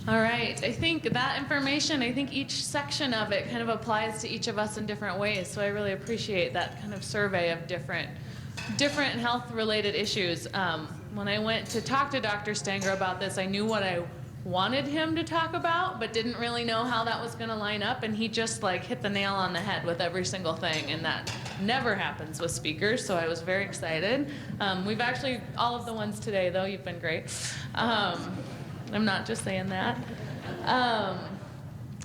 Speaker 1: All right, I think that information, I think each section of it kind of applies to each of us in different ways. So I really appreciate that kind of survey of different health-related issues. When I went to talk to Dr. Stanger about this, I knew what I wanted him to talk about, but didn't really know how that was going to line up. And he just like hit the nail on the head with every single thing. And that never happens with speakers, so I was very excited. We've actually, all of the ones today, though, you've been great. I'm not just saying that.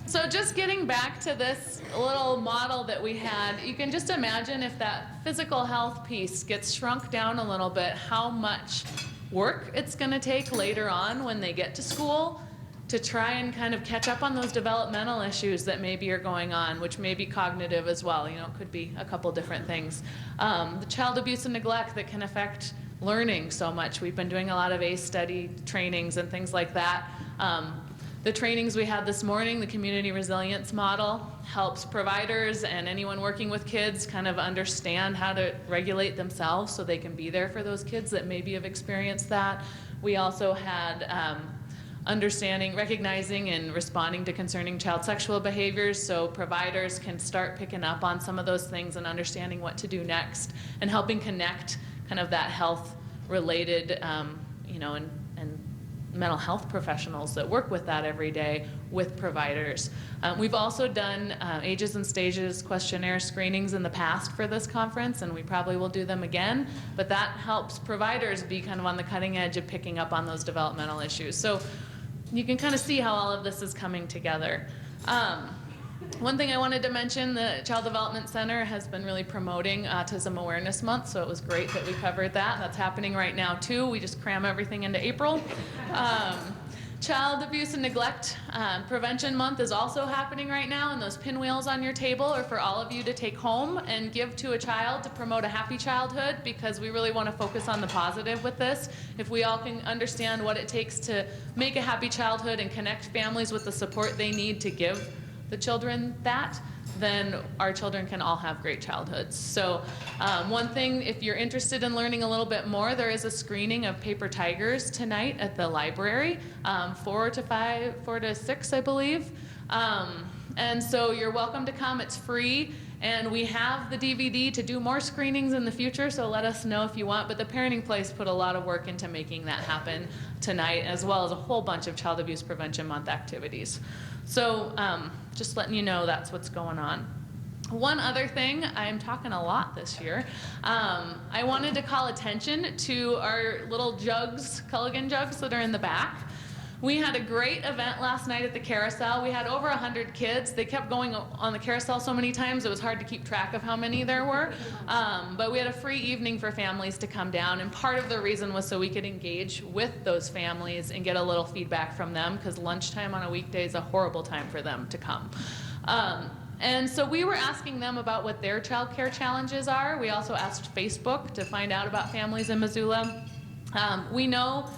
Speaker 1: So just getting back to this little model that we had, you can just imagine if that physical health piece gets shrunk down a little bit, how much work it's going to take later on when they get to school to try and kind of catch up on those developmental issues that maybe are going on, which may be cognitive as well. You know, it could be a couple different things. The child abuse and neglect that can affect learning so much. We've been doing a lot of ACE study trainings and things like that. The trainings we had this morning, the community resilience model, helps providers and anyone working with kids kind of understand how to regulate themselves so they can be there for those kids that maybe have experienced that. We also had understanding, recognizing and responding to concerning child sexual behaviors, so providers can start picking up on some of those things and understanding what to do next, and helping connect kind of that health-related, you know, and mental health professionals that work with that every day with providers. We've also done ages and stages questionnaire screenings in the past for this conference, and we probably will do them again, but that helps providers be kind of on the cutting edge of picking up on those developmental issues. So you can kind of see how all of this is coming together. One thing I wanted to mention, the Child Development Center has been really promoting Autism Awareness Month, so it was great that we covered that. That's happening right now too. We just cram everything into April. Child Abuse and Neglect Prevention Month is also happening right now, and those pinwheels on your table are for all of you to take home and give to a child to promote a happy childhood, because we really want to focus on the positive with this. If we all can understand what it takes to make a happy childhood and connect families with the support they need to give the children that, then our children can all have great childhoods. So one thing, if you're interested in learning a little bit more, there is a screening of Paper Tigers tonight at the library, 4 to 6, I believe. And so you're welcome to come, it's free. And we have the DVD to do more screenings in the future, so let us know if you want. But the Parenting Place put a lot of work into making that happen tonight, as well as a whole bunch of Child Abuse Prevention Month activities. So just letting you know that's what's going on. One other thing, I'm talking a lot this year. I wanted to call attention to our little jugs, Culligan jugs that are in the back. We had a great event last night at the carousel. We had over 100 kids. They kept going on the carousel so many times it was hard to keep track of how many there were. But we had a free evening for families to come down, and part of the reason was so we could engage with those families and get a little feedback from them, because lunchtime on a weekday is a horrible time for them to come. And so we were asking them about what their child care challenges are. We also asked Facebook to find out about families in Missoula. We know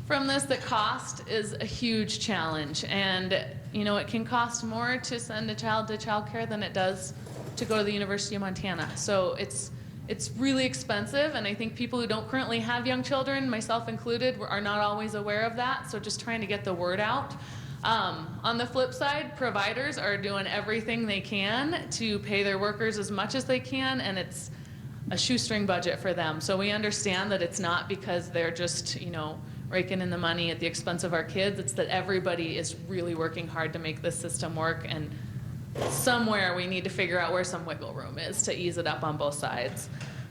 Speaker 1: from this that cost is a huge challenge, and you know, it can cost more to send a child to child care than it does to go to the University of Montana. So it's really expensive, and I think people who don't currently have young children, myself included, are not always aware of that, so just trying to get the word out. On the flip side, providers are doing everything they can to pay their workers as much as they can, and it's a shoestring budget for them. So we understand that it's not because they're just, you know, raking in the money at the expense of our kids. It's that everybody is really working hard to make this system work, and somewhere we need to figure out where some wiggle room is to ease it up on both sides.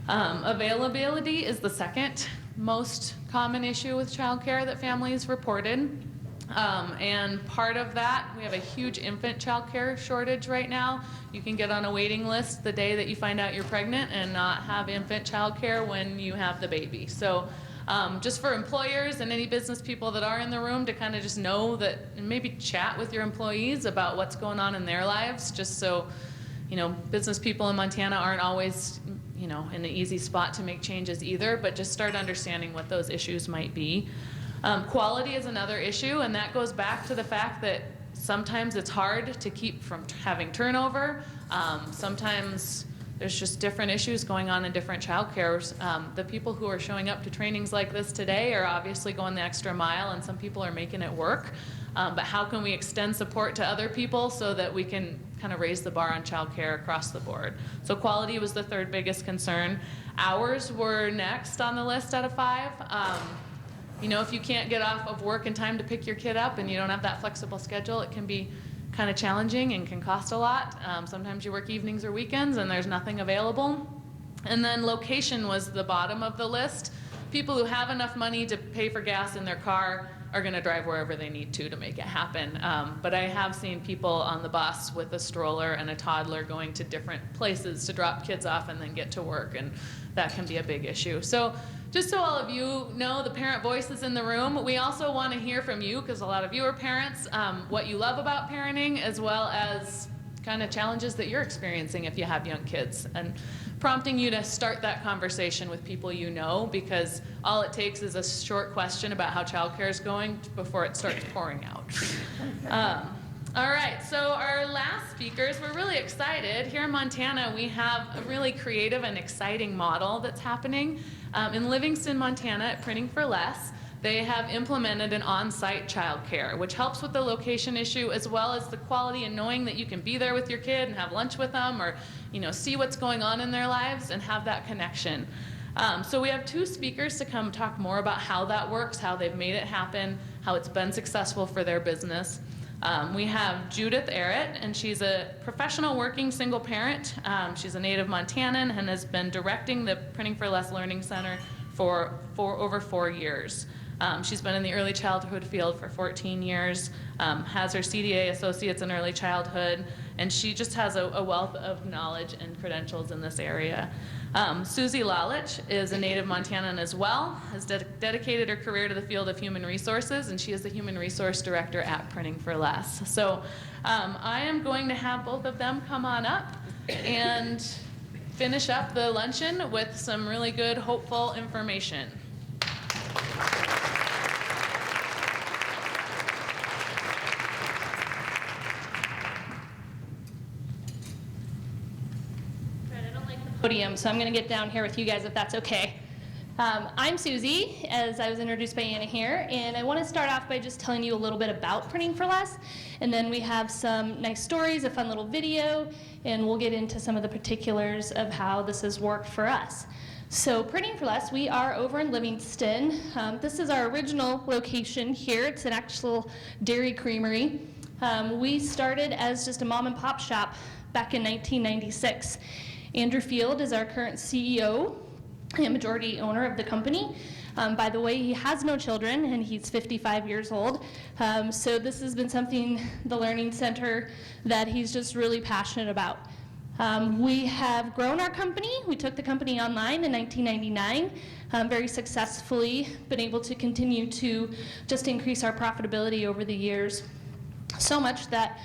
Speaker 1: Availability is the second most common issue with childcare that families reported. And part of that, we have a huge infant childcare shortage right now. You can get on a waiting list the day that you find out you're pregnant and not have infant childcare when you have the baby. So just for employers and any business people that are in the room to kind of just know that, and maybe chat with your employees about what's going on in their lives, just so, you know, business people in Montana aren't always, you know, in an easy spot to make changes either, but just start understanding what those issues might be. Quality is another issue, and that goes back to the fact that sometimes it's hard to keep from having turnover. Sometimes there's just different issues going on in different childcares. The people who are showing up to trainings like this today are obviously going the extra mile, and some people are making it work. But how can we extend support to other people so that we can kind of raise the bar on childcare across the board? So quality was the third biggest concern. Hours were next on the list out of 5. You know, if you can't get off of work in time to pick your kid up and you don't have that flexible schedule, it can be kind of challenging and can cost a lot. Sometimes you work evenings or weekends and there's nothing available. And then location was the bottom of the list. People who have enough money to pay for gas in their car are going to drive wherever they need to make it happen. But I have seen people on the bus with a stroller and a toddler going to different places to drop kids off and then get to work, and that can be a big issue. So just so all of you know, the parent voice is in the room. We also want to hear from you, because a lot of you are parents, what you love about parenting, as well as kind of challenges that you're experiencing if you have young kids, and prompting you to start that conversation with people you know, because all it takes is a short question about how childcare is going before it starts pouring out. All right, so our last speakers, we're really excited. Here in Montana, we have a really creative and exciting model that's happening. In Livingston, Montana, at Printing for Less, they have implemented an on-site childcare, which helps with the location issue as well as the quality and knowing that you can be there with your kid and have lunch with them, or, you know, see what's going on in their lives and have that connection. So we have 2 speakers to come talk more about how that works, how they've made it happen, how it's been successful for their business. We have Judith Arrett, and she's a professional working single parent. She's a native Montanan and has been directing the Printing for Less Learning Center for over 4 years. She's been in the early childhood field for 14 years, has her CDA Associates in Early Childhood, and she just has a wealth of knowledge and credentials in this area. Susie Lalich is a native Montanan as well, has dedicated her career to the field of human resources, and she is the Human Resource Director at Printing for Less. So I am going to have both of them come on up and finish up the luncheon with some really good, hopeful information.
Speaker 5: Podium, so I'm going to get down here with you guys if that's okay. I'm Susie, as I was introduced by Anna here, and I want to start off by just telling you a little bit about Printing for Less, and then we have some nice stories, a fun little video, and we'll get into some of the particulars of how this has worked for us. So Printing for Less, we are over in Livingston. This is our original location here. It's an actual dairy creamery. We started as just a mom and pop shop back in 1996. Andrew Field is our current CEO and majority owner of the company. By the way, he has no children and he's 55 years old. So this has been something, the Learning Center, that he's just really passionate about. We have grown our company. We took the company online in 1999, very successfully been able to continue to just increase our profitability over the years. So much that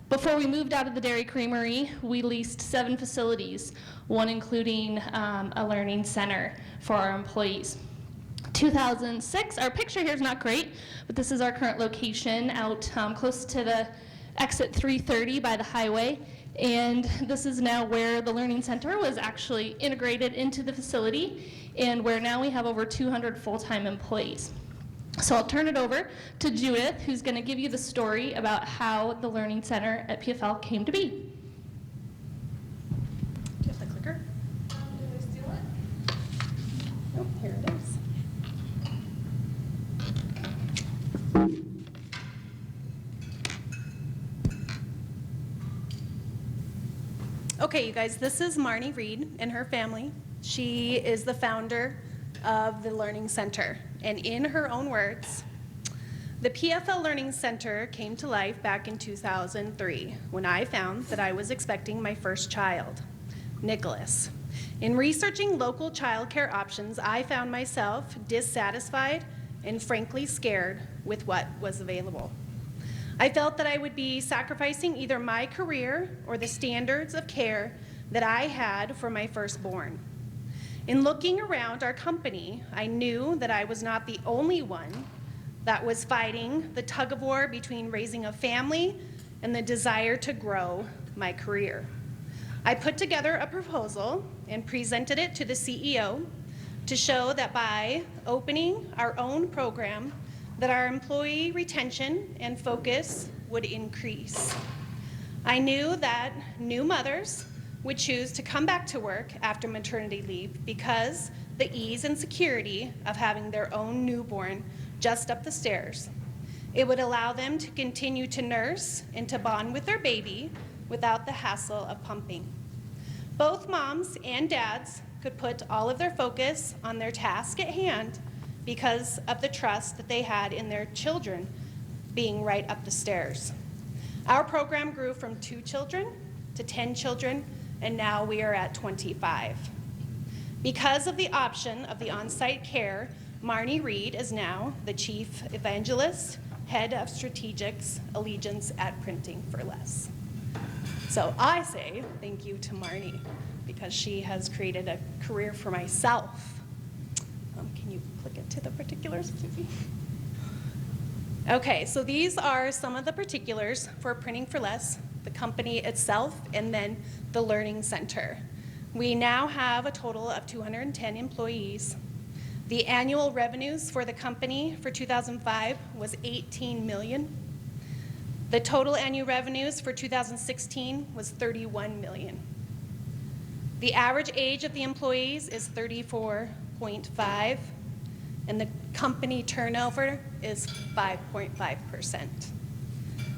Speaker 5: before we moved out of the dairy creamery, we leased 7 facilities, one including a learning center for our employees. 2006, our picture here is not great, but this is our current location out close to the exit 330 by the highway. And this is now where the Learning Center was actually integrated into the facility, and where now we have over 200 full-time employees. So I'll turn it over to Judith, who's going to give you the story about how the Learning Center at PFL came to be.
Speaker 2: Do you have the clicker?
Speaker 1: Did I steal it?
Speaker 2: Oh, here it is.
Speaker 6: Okay, you guys, this is Marnie Reed and her family. She is the founder of the Learning Center. And in her own words, the PFL Learning Center came to life back in 2003 when I found that I was expecting my first child, Nicholas. In researching local childcare options, I found myself dissatisfied and frankly scared with what was available. I felt that I would be sacrificing either my career or the standards of care that I had for my firstborn. In looking around our company, I knew that I was not the only one that was fighting the tug of war between raising a family and the desire to grow my career. I put together a proposal and presented it to the CEO to show that by opening our own program, that our employee retention and focus would increase. I knew that new mothers would choose to come back to work after maternity leave because the ease and security of having their own newborn just up the stairs. It would allow them to continue to nurse and to bond with their baby without the hassle of pumping. Both moms and dads could put all of their focus on their task at hand because of the trust that they had in their children being right up the stairs. Our program grew from 2 children to 10 children, and now we are at 25. Because of the option of the on-site care, Marnie Reed is now the Chief Evangelist, Head of Strategics, Allegiance at Printing for Less. So I say thank you to Marnie because she has created a career for myself. Can you click it to the particulars, Susie? Okay, so these are some of the particulars for Printing for Less, the company itself, and then the Learning Center. We now have a total of 210 employees. The annual revenues for the company for 2005 was $18 million. The total annual revenues for 2016 was $31 million. The average age of the employees is 34.5, and the company turnover is 5.5%.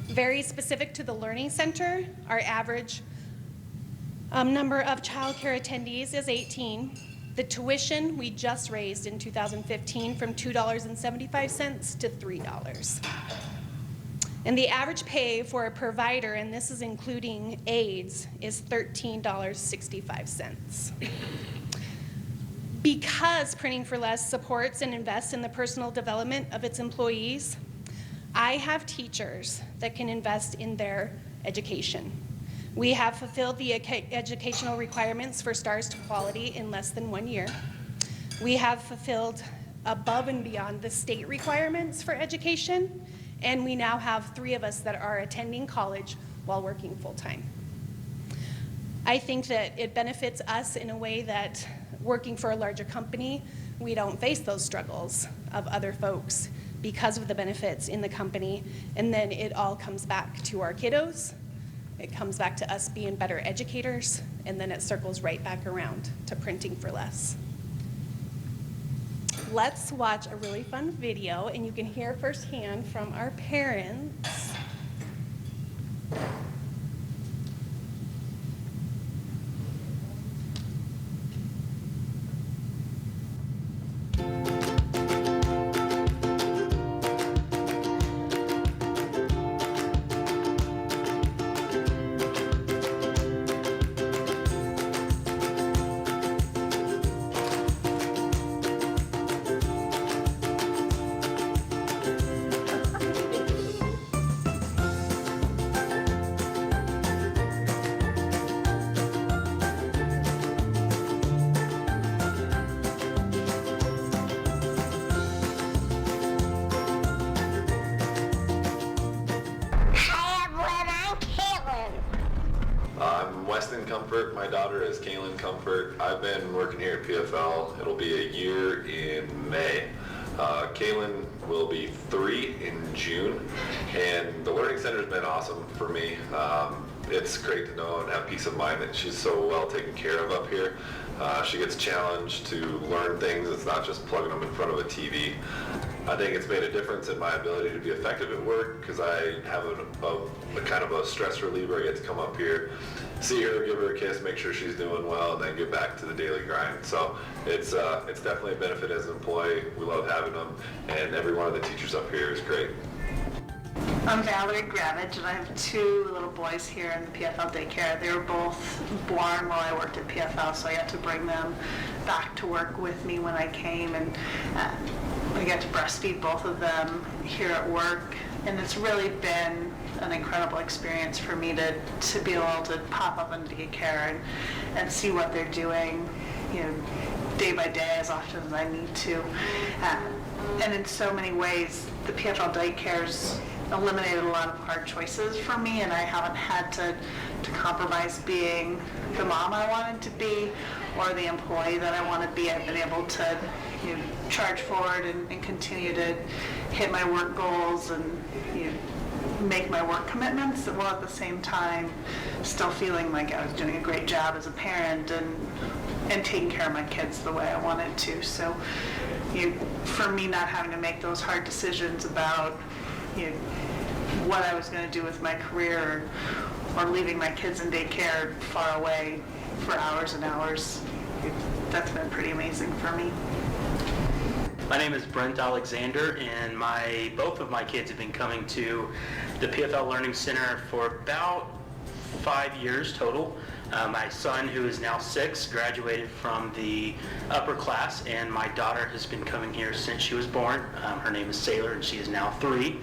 Speaker 6: Very specific to the Learning Center, our average number of child care attendees is 18. The tuition we just raised in 2015 from $2.75 to $3. And the average pay for a provider, and this is including aides, is $13.65. Because Printing for Less supports and invests in the personal development of its employees, I have teachers that can invest in their education. We have fulfilled the educational requirements for STARS to quality in less than 1 year. We have fulfilled above and beyond the state requirements for education, and we now have 3 of us that are attending college while working full-time. I think that it benefits us in a way that working for a larger company, we don't face those struggles of other folks because of the benefits in the company, and then it all comes back to our kiddos. It comes back to us being better educators, and then it circles right back around to Printing for Less. Let's watch a really fun video, and you can hear firsthand from our parents.
Speaker 7: I'm Weston Comfort. My daughter is Kaylin Comfort. I've been working here at PFL. It'll be a year in May. Kaylin will be 3 in June, and the Learning Center has been awesome for me. It's great to know and have peace of mind that she's so well taken care of up here. She gets challenged to learn things. It's not just plugging them in front of a TV. I think it's made a difference in my ability to be effective at work because I have a kind of a stress reliever. I get to come up here, see her, give her a kiss, make sure she's doing well, and then get back to the daily grind. So it's definitely a benefit as an employee. We love having them, and every one of the teachers up here is great.
Speaker 8: I'm Valerie Gravage, and I have 2 little boys here in the PFL daycare. They were both born while I worked at PFL, so I got to bring them back to work with me when I came, and I got to breastfeed both of them here at work, and it's really been an incredible experience for me to be able to pop up into daycare and see what they're doing, day by day as often as I need to. And in so many ways, the PFL daycare's eliminated a lot of hard choices for me, and I haven't had to compromise being the mom I wanted to be or the employee that I want to be. I've been able to charge forward and continue to hit my work goals and make my work commitments, while at the same time still feeling like I was doing a great job as a parent and taking care of my kids the way I wanted to. So for me, not having to make those hard decisions about what I was going to do with my career or leaving my kids in daycare far away for hours and hours, that's been pretty amazing for me.
Speaker 9: My name is Brent Alexander, and both of my kids have been coming to the PFL Learning Center for about 5 years total. My son, who is now 6, graduated from the upper class, and my daughter has been coming here since she was born. Her name is Sailor, and she is now 3.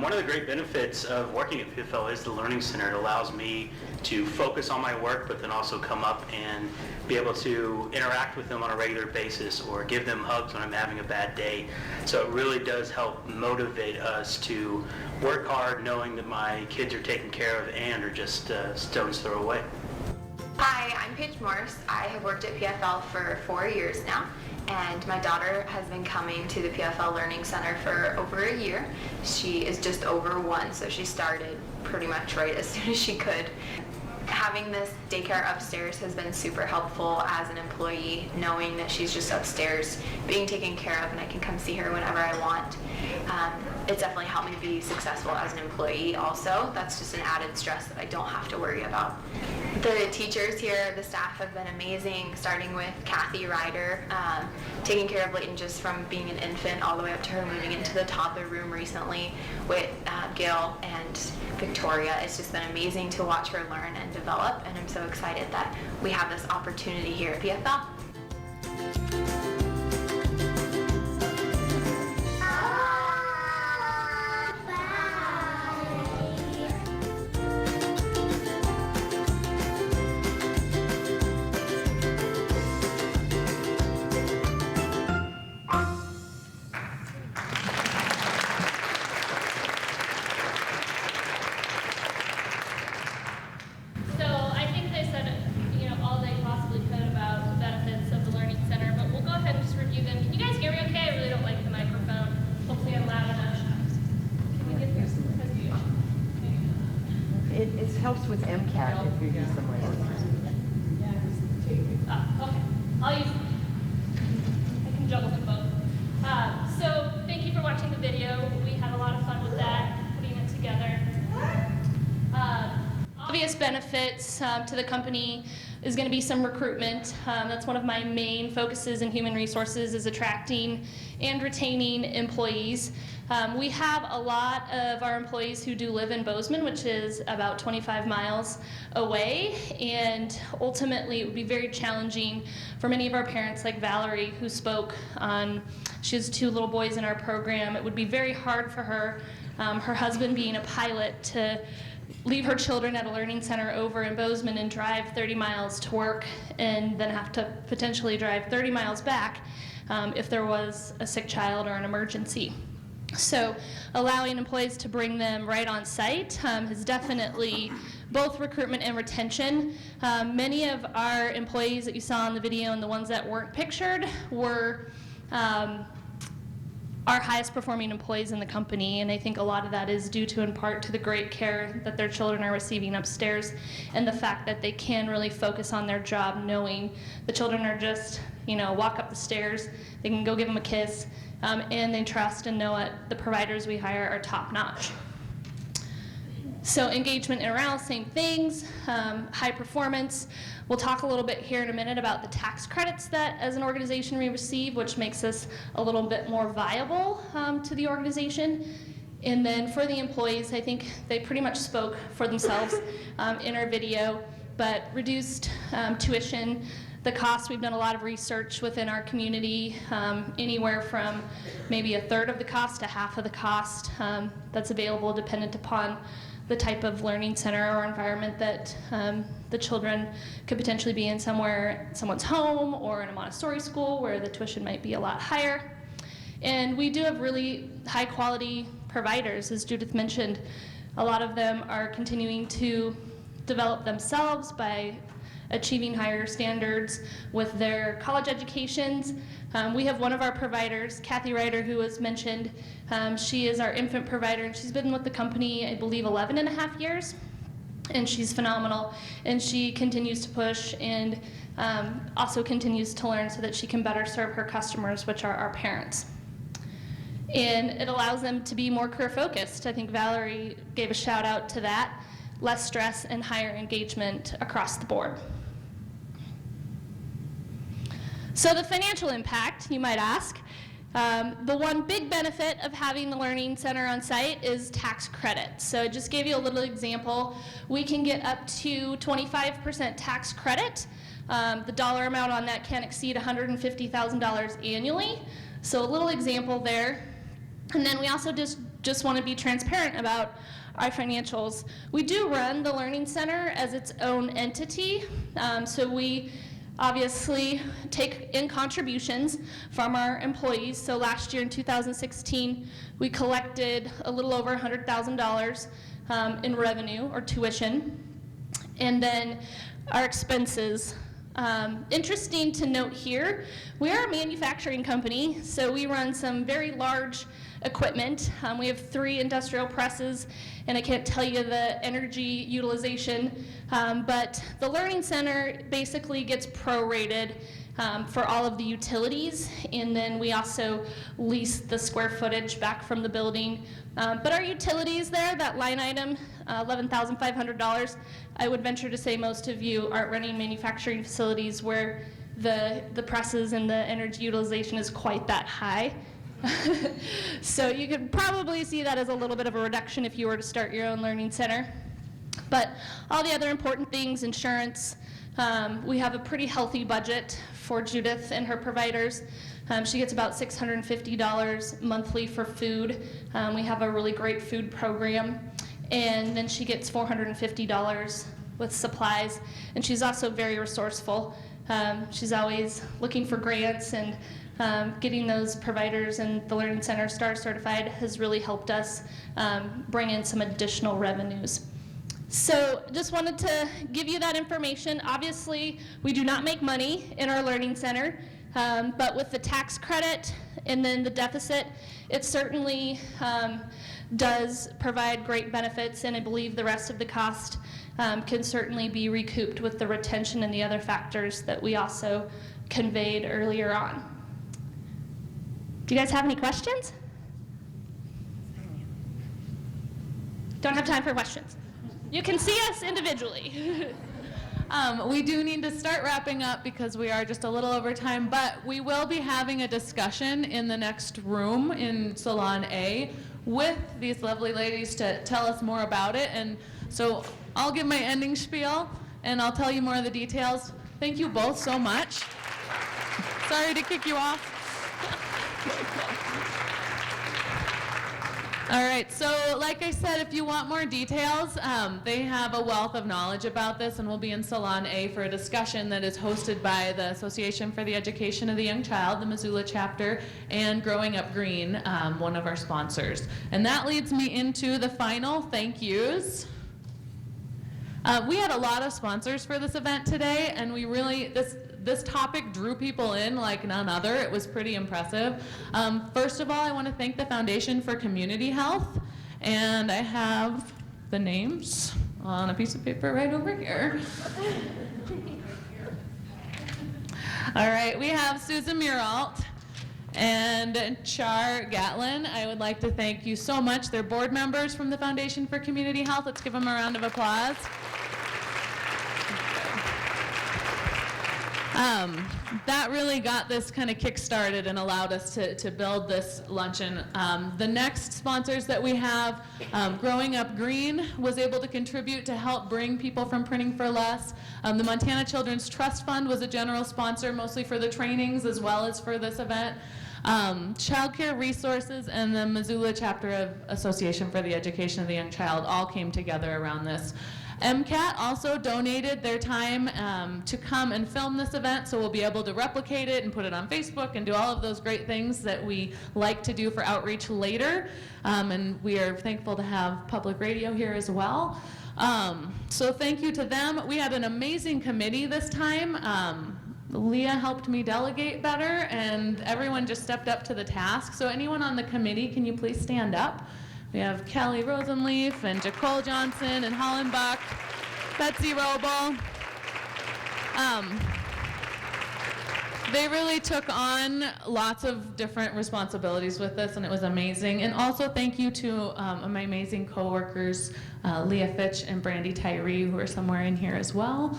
Speaker 9: One of the great benefits of working at PFL is the Learning Center. It allows me to focus on my work, but then also come up and be able to interact with them on a regular basis or give them hugs when I'm having a bad day. So it really does help motivate us to work hard knowing that my kids are taken care of and are just stone's throw away.
Speaker 10: Hi, I'm Paige Morse. I have worked at PFL for 4 years now, and my daughter has been coming to the PFL Learning Center for over a year. She is just over 1, so she started pretty much right as soon as she could. Having this daycare upstairs has been super helpful as an employee, knowing that she's just upstairs being taken care of and I can come see her whenever I want. It's definitely helped me to be successful as an employee also. That's just an added stress that I don't have to worry about. The teachers here, the staff have been amazing, starting with Kathy Ryder, taking care of Layton just from being an infant all the way up to her moving into the toddler room recently with Gail and Victoria. It's just been amazing to watch her learn and develop, and I'm so excited that we have this opportunity here at PFL.
Speaker 11: It helps with MCAT if you use them later.
Speaker 5: Okay, I'll use, I can juggle them both. So thank you for watching the video. We had a lot of fun with that, putting it together. Obvious benefits to the company is going to be some recruitment. That's one of my main focuses in human resources, is attracting and retaining employees. We have a lot of our employees who do live in Bozeman, which is about 25 miles away, and ultimately it would be very challenging for many of our parents, like Valerie, who spoke on, she has 2 little boys in our program. It would be very hard for her, her husband being a pilot, to leave her children at a learning center over in Bozeman and drive 30 miles to work and then have to potentially drive 30 miles back if there was a sick child or an emergency. So allowing employees to bring them right on site is definitely both recruitment and retention. Many of our employees that you saw in the video and the ones that weren't pictured were our highest performing employees in the company, and I think a lot of that is due to, in part, to the great care that their children are receiving upstairs and the fact that they can really focus on their job knowing the children are just walk up the stairs, they can go give them a kiss, and they trust and know that the providers we hire are top-notch. So engagement and arousal, same things, high performance. We'll talk a little bit here in a minute about the tax credits that as an organization we receive, which makes us a little bit more viable to the organization. And then for the employees, I think they pretty much spoke for themselves in our video, but reduced tuition, the cost, we've done a lot of research within our community, anywhere from maybe a third of the cost to half of the cost that's available dependent upon the type of learning center or environment that the children could potentially be in, somewhere, someone's home or in a Montessori school where the tuition might be a lot higher. And we do have really high quality providers, as Judith mentioned. A lot of them are continuing to develop themselves by achieving higher standards with their college educations. We have one of our providers, Kathy Ryder, who was mentioned. She is our infant provider, and she's been with the company, I believe, 11 and a half years. And she's phenomenal. And she continues to push and also continues to learn so that she can better serve her customers, which are our parents. And it allows them to be more career focused. I think Valerie gave a shout out to that. Less stress and higher engagement across the board. So the financial impact, you might ask. The one big benefit of having the Learning Center on site is tax credit. So I just gave you a little example. We can get up to 25% tax credit. The dollar amount on that can exceed $150,000 annually. So a little example there. And then we also just want to be transparent about our financials. We do run the Learning Center as its own entity. So we obviously take in contributions from our employees. So last year in 2016, we collected a little over $100,000 in revenue or tuition. And then our expenses. Interesting to note here, we are a manufacturing company, so we run some very large equipment. We have 3 industrial presses, and I can't tell you the energy utilization, but the Learning Center basically gets prorated for all of the utilities, and then we also lease the square footage back from the building. But our utilities there, that line item, $11,500, I would venture to say most of you aren't running manufacturing facilities where the presses and the energy utilization is quite that high. So you could probably see that as a little bit of a reduction if you were to start your own Learning Center. But all the other important things, insurance, we have a pretty healthy budget for Judith and her providers. She gets about $650 monthly for food. We have a really great food program. And then she gets $450 with supplies. And she's also very resourceful. She's always looking for grants, and getting those providers and the Learning Center STAR certified has really helped us bring in some additional revenues. So just wanted to give you that information. Obviously, we do not make money in our Learning Center, but with the tax credit and then the deficit, it certainly does provide great benefits, and I believe the rest of the cost can certainly be recouped with the retention and the other factors that we also conveyed earlier on. Do you guys have any questions? Don't have time for questions. You can see us individually.
Speaker 12: We do need to start wrapping up because we are just a little over time, but we will be having a discussion in the next room in Salon A with these lovely ladies to tell us more about it. And so I'll give my ending spiel and I'll tell you more of the details. Thank you both so much. Sorry to kick you off. All right, so like I said, if you want more details, they have a wealth of knowledge about this, and we'll be in Salon A for a discussion that is hosted by the Association for the Education of the Young Child, the Missoula chapter, and Growing Up Green, one of our sponsors. And that leads me into the final thank yous. We had a lot of sponsors for this event today, and we really, this topic drew people in like none other. It was pretty impressive. First of all, I want to thank the Foundation for Community Health, and I have the names on a piece of paper right over here. All right, we have Susan Muralt and Char Gatlin. I would like to thank you so much. They're board members from the Foundation for Community Health. Let's give them a round of applause. That really got this kind of kick-started and allowed us to build this luncheon. The next sponsors that we have, Growing Up Green was able to contribute to help bring people from Printing for Less. The Montana Children's Trust Fund was a general sponsor, mostly for the trainings as well as for this event. Child Care Resources and the Missoula chapter of Association for the Education of the Young Child all came together around this. MCAT also donated their time to come and film this event, so we'll be able to replicate it and put it on Facebook and do all of those great things that we like to do for outreach later. And we are thankful to have public radio here as well. So thank you to them. We had an amazing committee this time. Leah helped me delegate better, and everyone just stepped up to the task. So anyone on the committee, can you please stand up? We have Kelly Rosenleaf and Jacole Johnson and Hollenbach, Betsy Robel. They really took on lots of different responsibilities with this, and it was amazing. And also thank you to my amazing coworkers, Leah Fitch and Brandy Tyree, who are somewhere in here as well.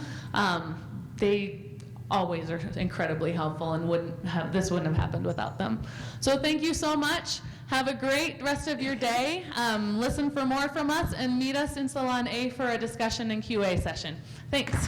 Speaker 12: They always are incredibly helpful, and this wouldn't have happened without them. So thank you so much. Have a great rest of your day. Listen for more from us and meet us in Salon A for a discussion and QA session. Thanks.